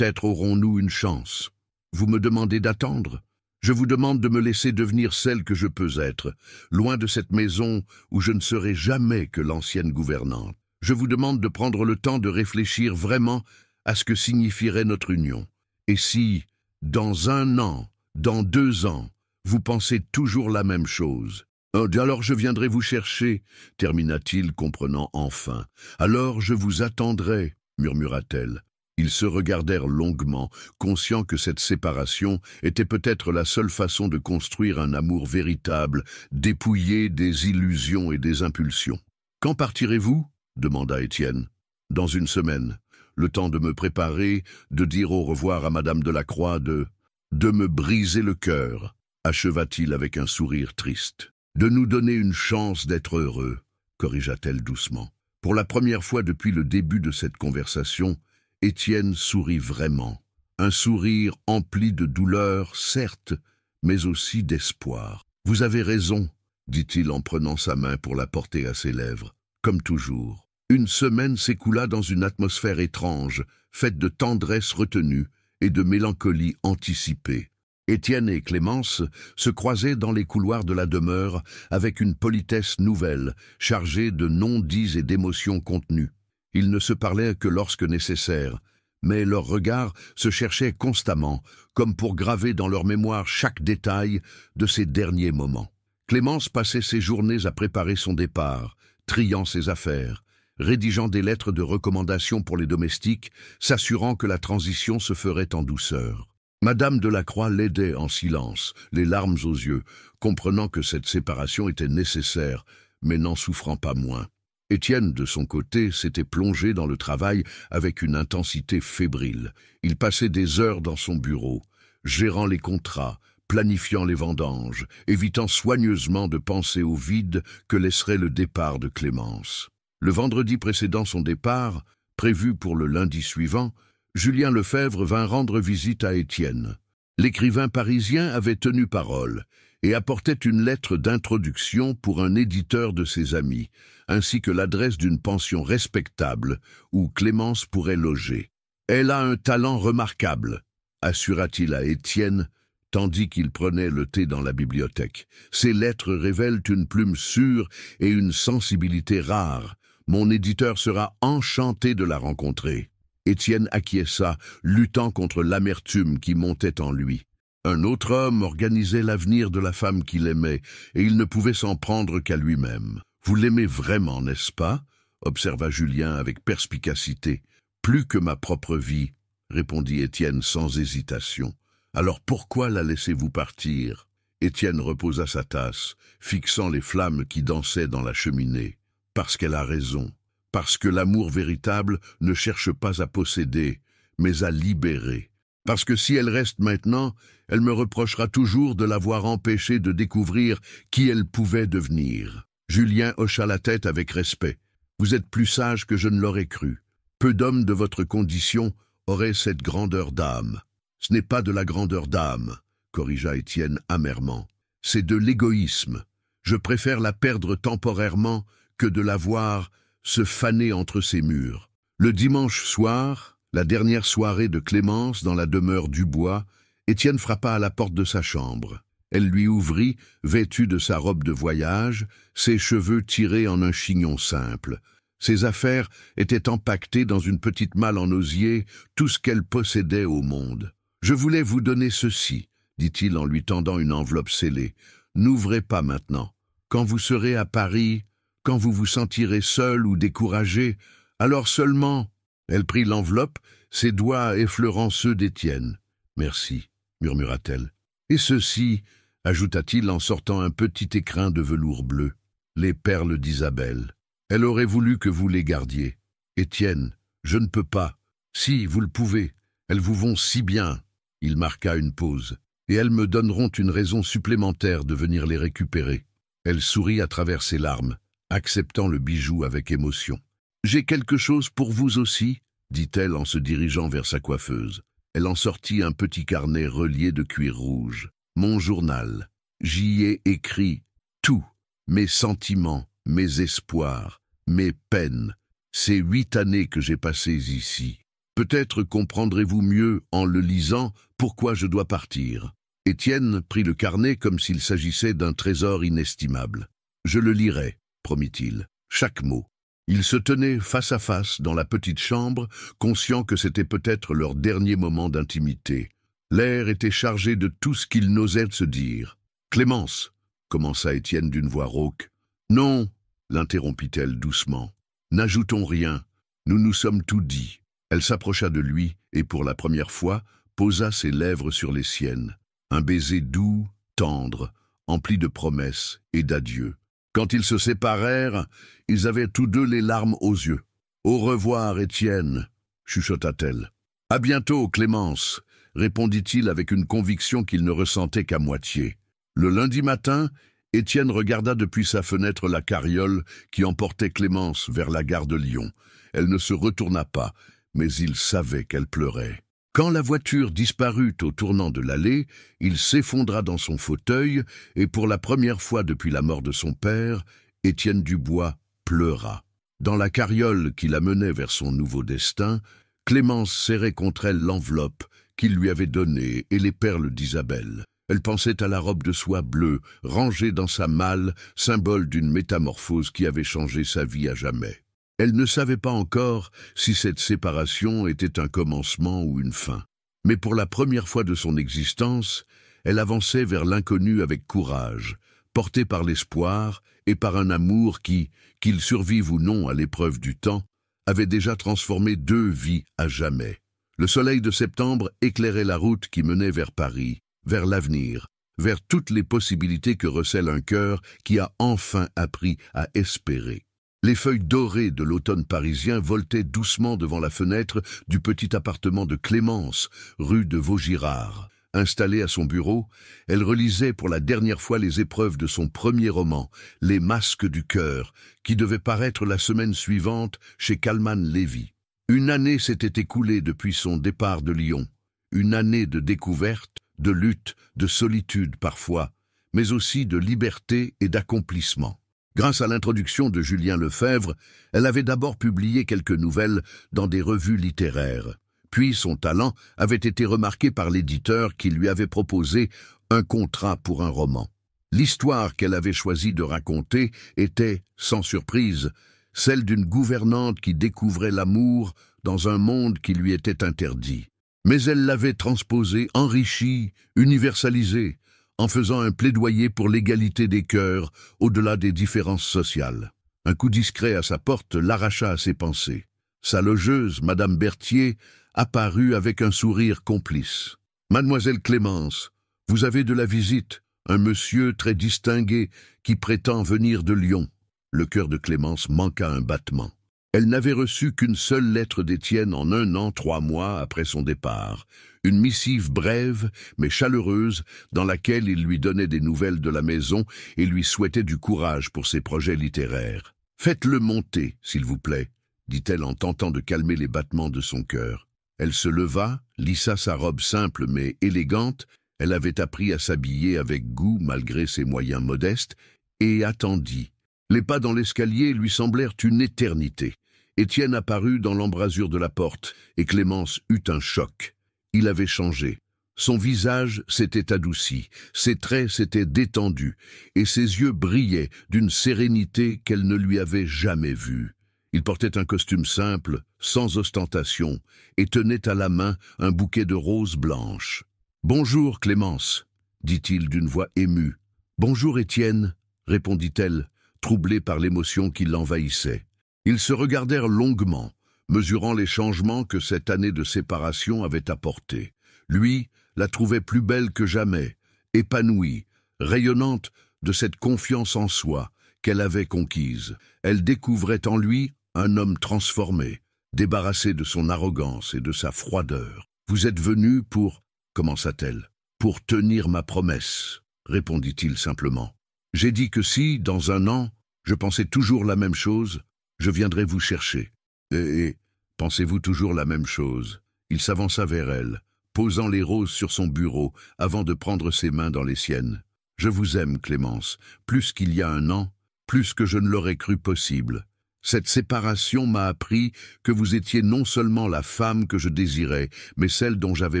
aurons-nous une chance. Vous me demandez d'attendre? Je vous demande de me laisser devenir celle que je peux être, loin de cette maison où je ne serai jamais que l'ancienne gouvernante. Je vous demande de prendre le temps de réfléchir vraiment à ce que signifierait notre union. Et si, dans 1 an, dans 2 ans, vous pensez toujours la même chose, alors je viendrai vous chercher, termina-t-il, comprenant enfin. Alors je vous attendrai, murmura-t-elle. Ils se regardèrent longuement, conscients que cette séparation était peut-être la seule façon de construire un amour véritable, dépouillé des illusions et des impulsions. « Quand partirez-vous » demanda Étienne. « Dans 1 semaine. Le temps de me préparer, de dire au revoir à Madame Delacroix, de me briser le cœur, acheva-t-il avec un sourire triste. De nous donner une chance d'être heureux, corrigea-t-elle doucement. Pour la première fois depuis le début de cette conversation, Étienne sourit vraiment. Un sourire empli de douleur, certes, mais aussi d'espoir. « Vous avez raison, » dit-il en prenant sa main pour la porter à ses lèvres. Comme toujours. 1 semaine s'écoula dans une atmosphère étrange, faite de tendresse retenue et de mélancolie anticipée. Étienne et Clémence se croisaient dans les couloirs de la demeure avec une politesse nouvelle, chargée de non-dits et d'émotions contenues. Ils ne se parlaient que lorsque nécessaire, mais leurs regards se cherchaient constamment, comme pour graver dans leur mémoire chaque détail de ces derniers moments. Clémence passait ses journées à préparer son départ, triant ses affaires, rédigeant des lettres de recommandation pour les domestiques, s'assurant que la transition se ferait en douceur. Madame Delacroix l'aidait en silence, les larmes aux yeux, comprenant que cette séparation était nécessaire, mais n'en souffrant pas moins. Étienne, de son côté, s'était plongé dans le travail avec une intensité fébrile. Il passait des heures dans son bureau, gérant les contrats, planifiant les vendanges, évitant soigneusement de penser au vide que laisserait le départ de Clémence. Le vendredi précédant son départ, prévu pour le lundi suivant, Julien Lefebvre vint rendre visite à Étienne. L'écrivain parisien avait tenu parole et apportait une lettre d'introduction pour un éditeur de ses amis, ainsi que l'adresse d'une pension respectable où Clémence pourrait loger. « Elle a un talent remarquable », assura-t-il à Étienne, tandis qu'il prenait le thé dans la bibliothèque. « Ces lettres révèlent une plume sûre et une sensibilité rare. Mon éditeur sera enchanté de la rencontrer. » Étienne acquiesça, luttant contre l'amertume qui montait en lui. Un autre homme organisait l'avenir de la femme qu'il aimait, et il ne pouvait s'en prendre qu'à lui-même. « Vous l'aimez vraiment, n'est-ce pas ?» observa Julien avec perspicacité. « Plus que ma propre vie, » répondit Étienne sans hésitation. « Alors pourquoi la laissez-vous partir ?» Étienne reposa sa tasse, fixant les flammes qui dansaient dans la cheminée. « Parce qu'elle a raison. Parce que l'amour véritable ne cherche pas à posséder, mais à libérer. Parce que si elle reste maintenant, elle me reprochera toujours de l'avoir empêchée de découvrir qui elle pouvait devenir. » Julien hocha la tête avec respect. « Vous êtes plus sage que je ne l'aurais cru. Peu d'hommes de votre condition auraient cette grandeur d'âme. »« Ce n'est pas de la grandeur d'âme, » corrigea Étienne amèrement. « C'est de l'égoïsme. Je préfère la perdre temporairement que de la voir se faner entre ses murs. » Le dimanche soir, la dernière soirée de Clémence dans la demeure du Bois, Étienne frappa à la porte de sa chambre. Elle lui ouvrit, vêtue de sa robe de voyage, ses cheveux tirés en un chignon simple. Ses affaires étaient empaquetées dans une petite malle en osier, tout ce qu'elle possédait au monde. « Je voulais vous donner ceci, » dit-il en lui tendant une enveloppe scellée. « N'ouvrez pas maintenant. Quand vous serez à Paris, quand vous vous sentirez seul ou découragé, alors seulement... » Elle prit l'enveloppe, ses doigts effleurant ceux d'Étienne. « Merci, » murmura-t-elle. « Et ceci, » ajouta-t-il en sortant un petit écrin de velours bleu, « les perles d'Isabelle. Elle aurait voulu que vous les gardiez. Étienne, je ne peux pas. Si, vous le pouvez. Elles vous vont si bien. » Il marqua une pause. « Et elles me donneront une raison supplémentaire de venir les récupérer. » Elle sourit à travers ses larmes, acceptant le bijou avec émotion. « J'ai quelque chose pour vous aussi, » dit-elle en se dirigeant vers sa coiffeuse. Elle en sortit un petit carnet relié de cuir rouge. « Mon journal. J'y ai écrit tout. Mes sentiments, mes espoirs, mes peines. Ces 8 années que j'ai passées ici. Peut-être comprendrez-vous mieux, en le lisant, pourquoi je dois partir. » Étienne prit le carnet comme s'il s'agissait d'un trésor inestimable. « Je le lirai, » promit-il, chaque mot. Ils se tenaient face à face dans la petite chambre, conscients que c'était peut-être leur dernier moment d'intimité. L'air était chargé de tout ce qu'ils n'osaient se dire. « Clémence !» commença Étienne d'une voix rauque. « Non !» l'interrompit-elle doucement. « N'ajoutons rien. Nous nous sommes tout dit. » Elle s'approcha de lui et pour la première fois posa ses lèvres sur les siennes. Un baiser doux, tendre, empli de promesses et d'adieux. Quand ils se séparèrent, ils avaient tous deux les larmes aux yeux. « Au revoir, Étienne !» chuchota-t-elle. « À bientôt, Clémence !» répondit-il avec une conviction qu'il ne ressentait qu'à moitié. Le lundi matin, Étienne regarda depuis sa fenêtre la carriole qui emportait Clémence vers la gare de Lyon. Elle ne se retourna pas, mais il savait qu'elle pleurait. Quand la voiture disparut au tournant de l'allée, il s'effondra dans son fauteuil et pour la première fois depuis la mort de son père, Étienne Dubois pleura. Dans la carriole qui la menait vers son nouveau destin, Clémence serrait contre elle l'enveloppe qu'il lui avait donnée et les perles d'Isabelle. Elle pensait à la robe de soie bleue, rangée dans sa malle, symbole d'une métamorphose qui avait changé sa vie à jamais. Elle ne savait pas encore si cette séparation était un commencement ou une fin. Mais pour la première fois de son existence, elle avançait vers l'inconnu avec courage, portée par l'espoir et par un amour qui, qu'il survive ou non à l'épreuve du temps, avait déjà transformé 2 vies à jamais. Le soleil de septembre éclairait la route qui menait vers Paris, vers l'avenir, vers toutes les possibilités que recèle un cœur qui a enfin appris à espérer. Les feuilles dorées de l'automne parisien voltaient doucement devant la fenêtre du petit appartement de Clémence, rue de Vaugirard. Installée à son bureau, elle relisait pour la dernière fois les épreuves de son premier roman, Les Masques du cœur, qui devait paraître la semaine suivante chez Calman Levy. Une année s'était écoulée depuis son départ de Lyon. Une année de découverte, de lutte, de solitude parfois, mais aussi de liberté et d'accomplissement. Grâce à l'introduction de Julien Lefebvre, elle avait d'abord publié quelques nouvelles dans des revues littéraires. Puis son talent avait été remarqué par l'éditeur qui lui avait proposé un contrat pour un roman. L'histoire qu'elle avait choisi de raconter était, sans surprise, celle d'une gouvernante qui découvrait l'amour dans un monde qui lui était interdit. Mais elle l'avait transposé, enrichi, universalisé, en faisant un plaidoyer pour l'égalité des cœurs au-delà des différences sociales. Un coup discret à sa porte l'arracha à ses pensées. Sa logeuse, Madame Berthier, apparut avec un sourire complice. « Mademoiselle Clémence, vous avez de la visite, un monsieur très distingué qui prétend venir de Lyon. » Le cœur de Clémence manqua un battement. Elle n'avait reçu qu'une seule lettre d'Étienne en 1 an 3 mois après son départ, une missive brève mais chaleureuse dans laquelle il lui donnait des nouvelles de la maison et lui souhaitait du courage pour ses projets littéraires. « Faites-le monter, s'il vous plaît, » dit-elle en tentant de calmer les battements de son cœur. Elle se leva, lissa sa robe simple mais élégante, elle avait appris à s'habiller avec goût malgré ses moyens modestes, et attendit. Les pas dans l'escalier lui semblèrent une éternité. Étienne apparut dans l'embrasure de la porte, et Clémence eut un choc. Il avait changé. Son visage s'était adouci, ses traits s'étaient détendus, et ses yeux brillaient d'une sérénité qu'elle ne lui avait jamais vue. Il portait un costume simple, sans ostentation, et tenait à la main un bouquet de roses blanches. « Bonjour, Clémence, » dit-il d'une voix émue. « Bonjour, Étienne, » répondit-elle, troublée par l'émotion qui l'envahissait. Ils se regardèrent longuement, mesurant les changements que cette année de séparation avait apportés. Lui la trouvait plus belle que jamais, épanouie, rayonnante de cette confiance en soi qu'elle avait conquise. Elle découvrait en lui un homme transformé, débarrassé de son arrogance et de sa froideur. « Vous êtes venu pour... » commença-t-elle. « Pour tenir ma promesse, » répondit-il simplement. « J'ai dit que si, dans 1 an, je pensais toujours la même chose, je viendrais vous chercher. Et pensez-vous toujours la même chose ?» Il s'avança vers elle, posant les roses sur son bureau avant de prendre ses mains dans les siennes. « Je vous aime, Clémence, plus qu'il y a 1 an, plus que je ne l'aurais cru possible. Cette séparation m'a appris que vous étiez non seulement la femme que je désirais, mais celle dont j'avais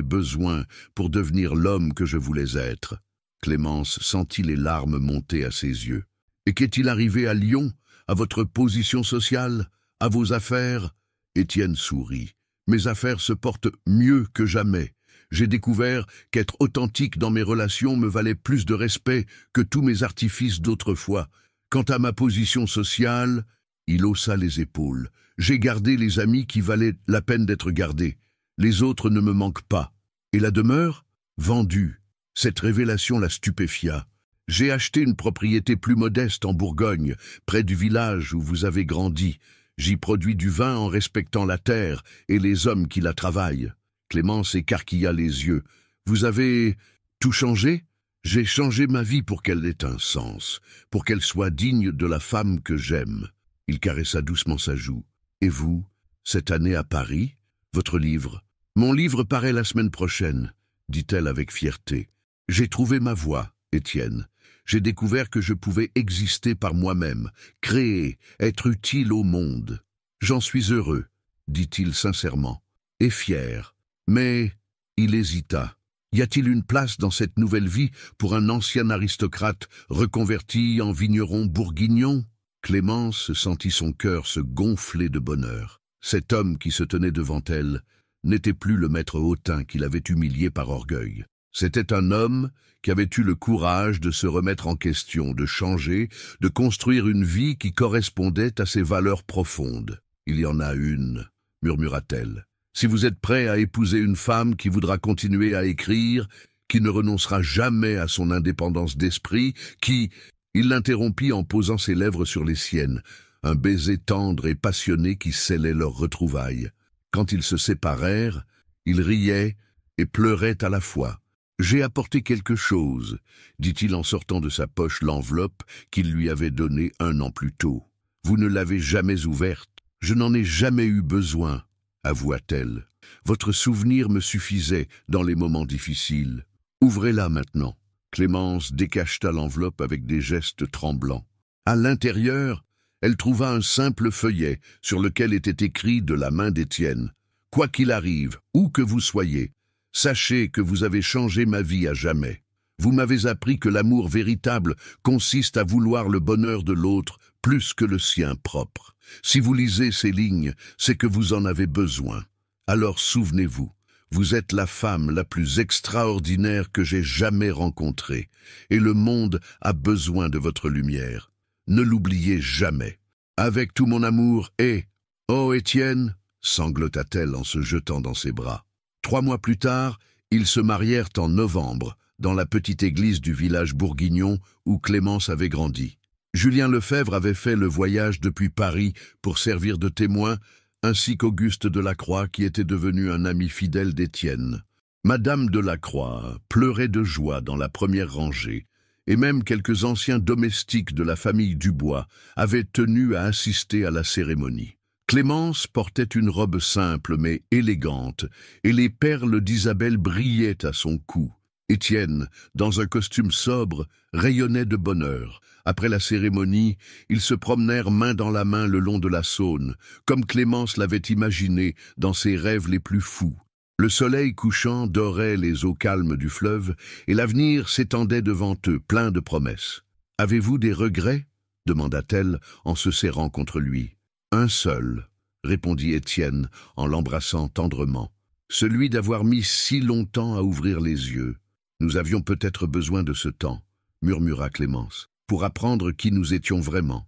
besoin pour devenir l'homme que je voulais être. » Clémence sentit les larmes monter à ses yeux. « Et qu'est-il arrivé à Lyon, à votre position sociale, à vos affaires ?» Étienne sourit. « Mes affaires se portent mieux que jamais. J'ai découvert qu'être authentique dans mes relations me valait plus de respect que tous mes artifices d'autrefois. Quant à ma position sociale... » Il haussa les épaules. « J'ai gardé les amis qui valaient la peine d'être gardés. Les autres ne me manquent pas. Et la demeure ? Vendue. » Cette révélation la stupéfia. « J'ai acheté une propriété plus modeste en Bourgogne, près du village où vous avez grandi. J'y produis du vin en respectant la terre et les hommes qui la travaillent. » Clémence écarquilla les yeux. « Vous avez tout changé ? » « J'ai changé ma vie pour qu'elle ait un sens, pour qu'elle soit digne de la femme que j'aime. » Il caressa doucement sa joue. « Et vous, cette année à Paris, votre livre ?»« Mon livre paraît la semaine prochaine, » dit-elle avec fierté. « J'ai trouvé ma voie, Étienne. J'ai découvert que je pouvais exister par moi-même, créer, être utile au monde. J'en suis heureux, dit-il sincèrement. et fier. Mais il hésita. Y a-t-il une place dans cette nouvelle vie pour un ancien aristocrate reconverti en vigneron bourguignon? Clémence sentit son cœur se gonfler de bonheur. Cet homme qui se tenait devant elle n'était plus le maître hautain qui l'avait humilié par orgueil. C'était un homme qui avait eu le courage de se remettre en question, de changer, de construire une vie qui correspondait à ses valeurs profondes. « Il y en a une », murmura-t-elle. « Si vous êtes prêt à épouser une femme qui voudra continuer à écrire, qui ne renoncera jamais à son indépendance d'esprit, qui... » Il l'interrompit en posant ses lèvres sur les siennes, un baiser tendre et passionné qui scellait leurs retrouvailles. Quand ils se séparèrent, il riait et pleurait à la fois. « J'ai apporté quelque chose », dit-il en sortant de sa poche l'enveloppe qu'il lui avait donnée 1 an plus tôt. « Vous ne l'avez jamais ouverte. Je n'en ai jamais eu besoin, » avoua-t-elle. « Votre souvenir me suffisait dans les moments difficiles. Ouvrez-la maintenant. » Clémence décacheta l'enveloppe avec des gestes tremblants. À l'intérieur, elle trouva un simple feuillet sur lequel était écrit de la main d'Étienne. « Quoi qu'il arrive, où que vous soyez, sachez que vous avez changé ma vie à jamais. Vous m'avez appris que l'amour véritable consiste à vouloir le bonheur de l'autre plus que le sien propre. Si vous lisez ces lignes, c'est que vous en avez besoin. Alors souvenez-vous, vous êtes la femme la plus extraordinaire que j'ai jamais rencontrée, et le monde a besoin de votre lumière. Ne l'oubliez jamais. Avec tout mon amour et... Oh, Étienne !» sanglota-t-elle en se jetant dans ses bras. 3 mois plus tard, ils se marièrent en novembre, dans la petite église du village bourguignon où Clémence avait grandi. Julien Lefebvre avait fait le voyage depuis Paris pour servir de témoin, ainsi qu'Auguste Delacroix qui était devenu un ami fidèle d'Étienne. Madame Delacroix pleurait de joie dans la première rangée, et même quelques anciens domestiques de la famille Dubois avaient tenu à assister à la cérémonie. Clémence portait une robe simple mais élégante, et les perles d'Isabelle brillaient à son cou. Étienne, dans un costume sobre, rayonnait de bonheur. Après la cérémonie, ils se promenèrent main dans la main le long de la Saône, comme Clémence l'avait imaginé dans ses rêves les plus fous. Le soleil couchant dorait les eaux calmes du fleuve, et l'avenir s'étendait devant eux, plein de promesses. « Avez-vous des regrets ?» demanda-t-elle en se serrant contre lui. « Un seul », répondit Étienne en l'embrassant tendrement. « Celui d'avoir mis si longtemps à ouvrir les yeux. Nous avions peut-être besoin de ce temps, » murmura Clémence, « pour apprendre qui nous étions vraiment.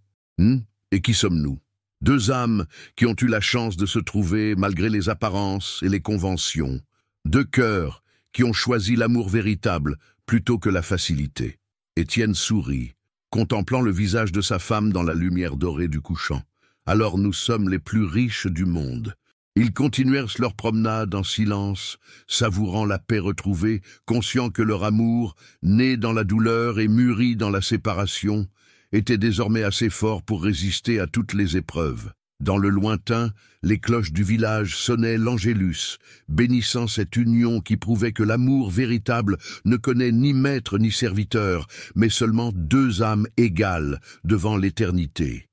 Et qui sommes-nous? 2 âmes qui ont eu la chance de se trouver malgré les apparences et les conventions. 2 cœurs qui ont choisi l'amour véritable plutôt que la facilité. » Étienne sourit, contemplant le visage de sa femme dans la lumière dorée du couchant. « Alors nous sommes les plus riches du monde. » Ils continuèrent leur promenade en silence, savourant la paix retrouvée, conscients que leur amour, né dans la douleur et mûri dans la séparation, était désormais assez fort pour résister à toutes les épreuves. Dans le lointain, les cloches du village sonnaient l'Angélus, bénissant cette union qui prouvait que l'amour véritable ne connaît ni maître ni serviteur, mais seulement 2 âmes égales devant l'éternité.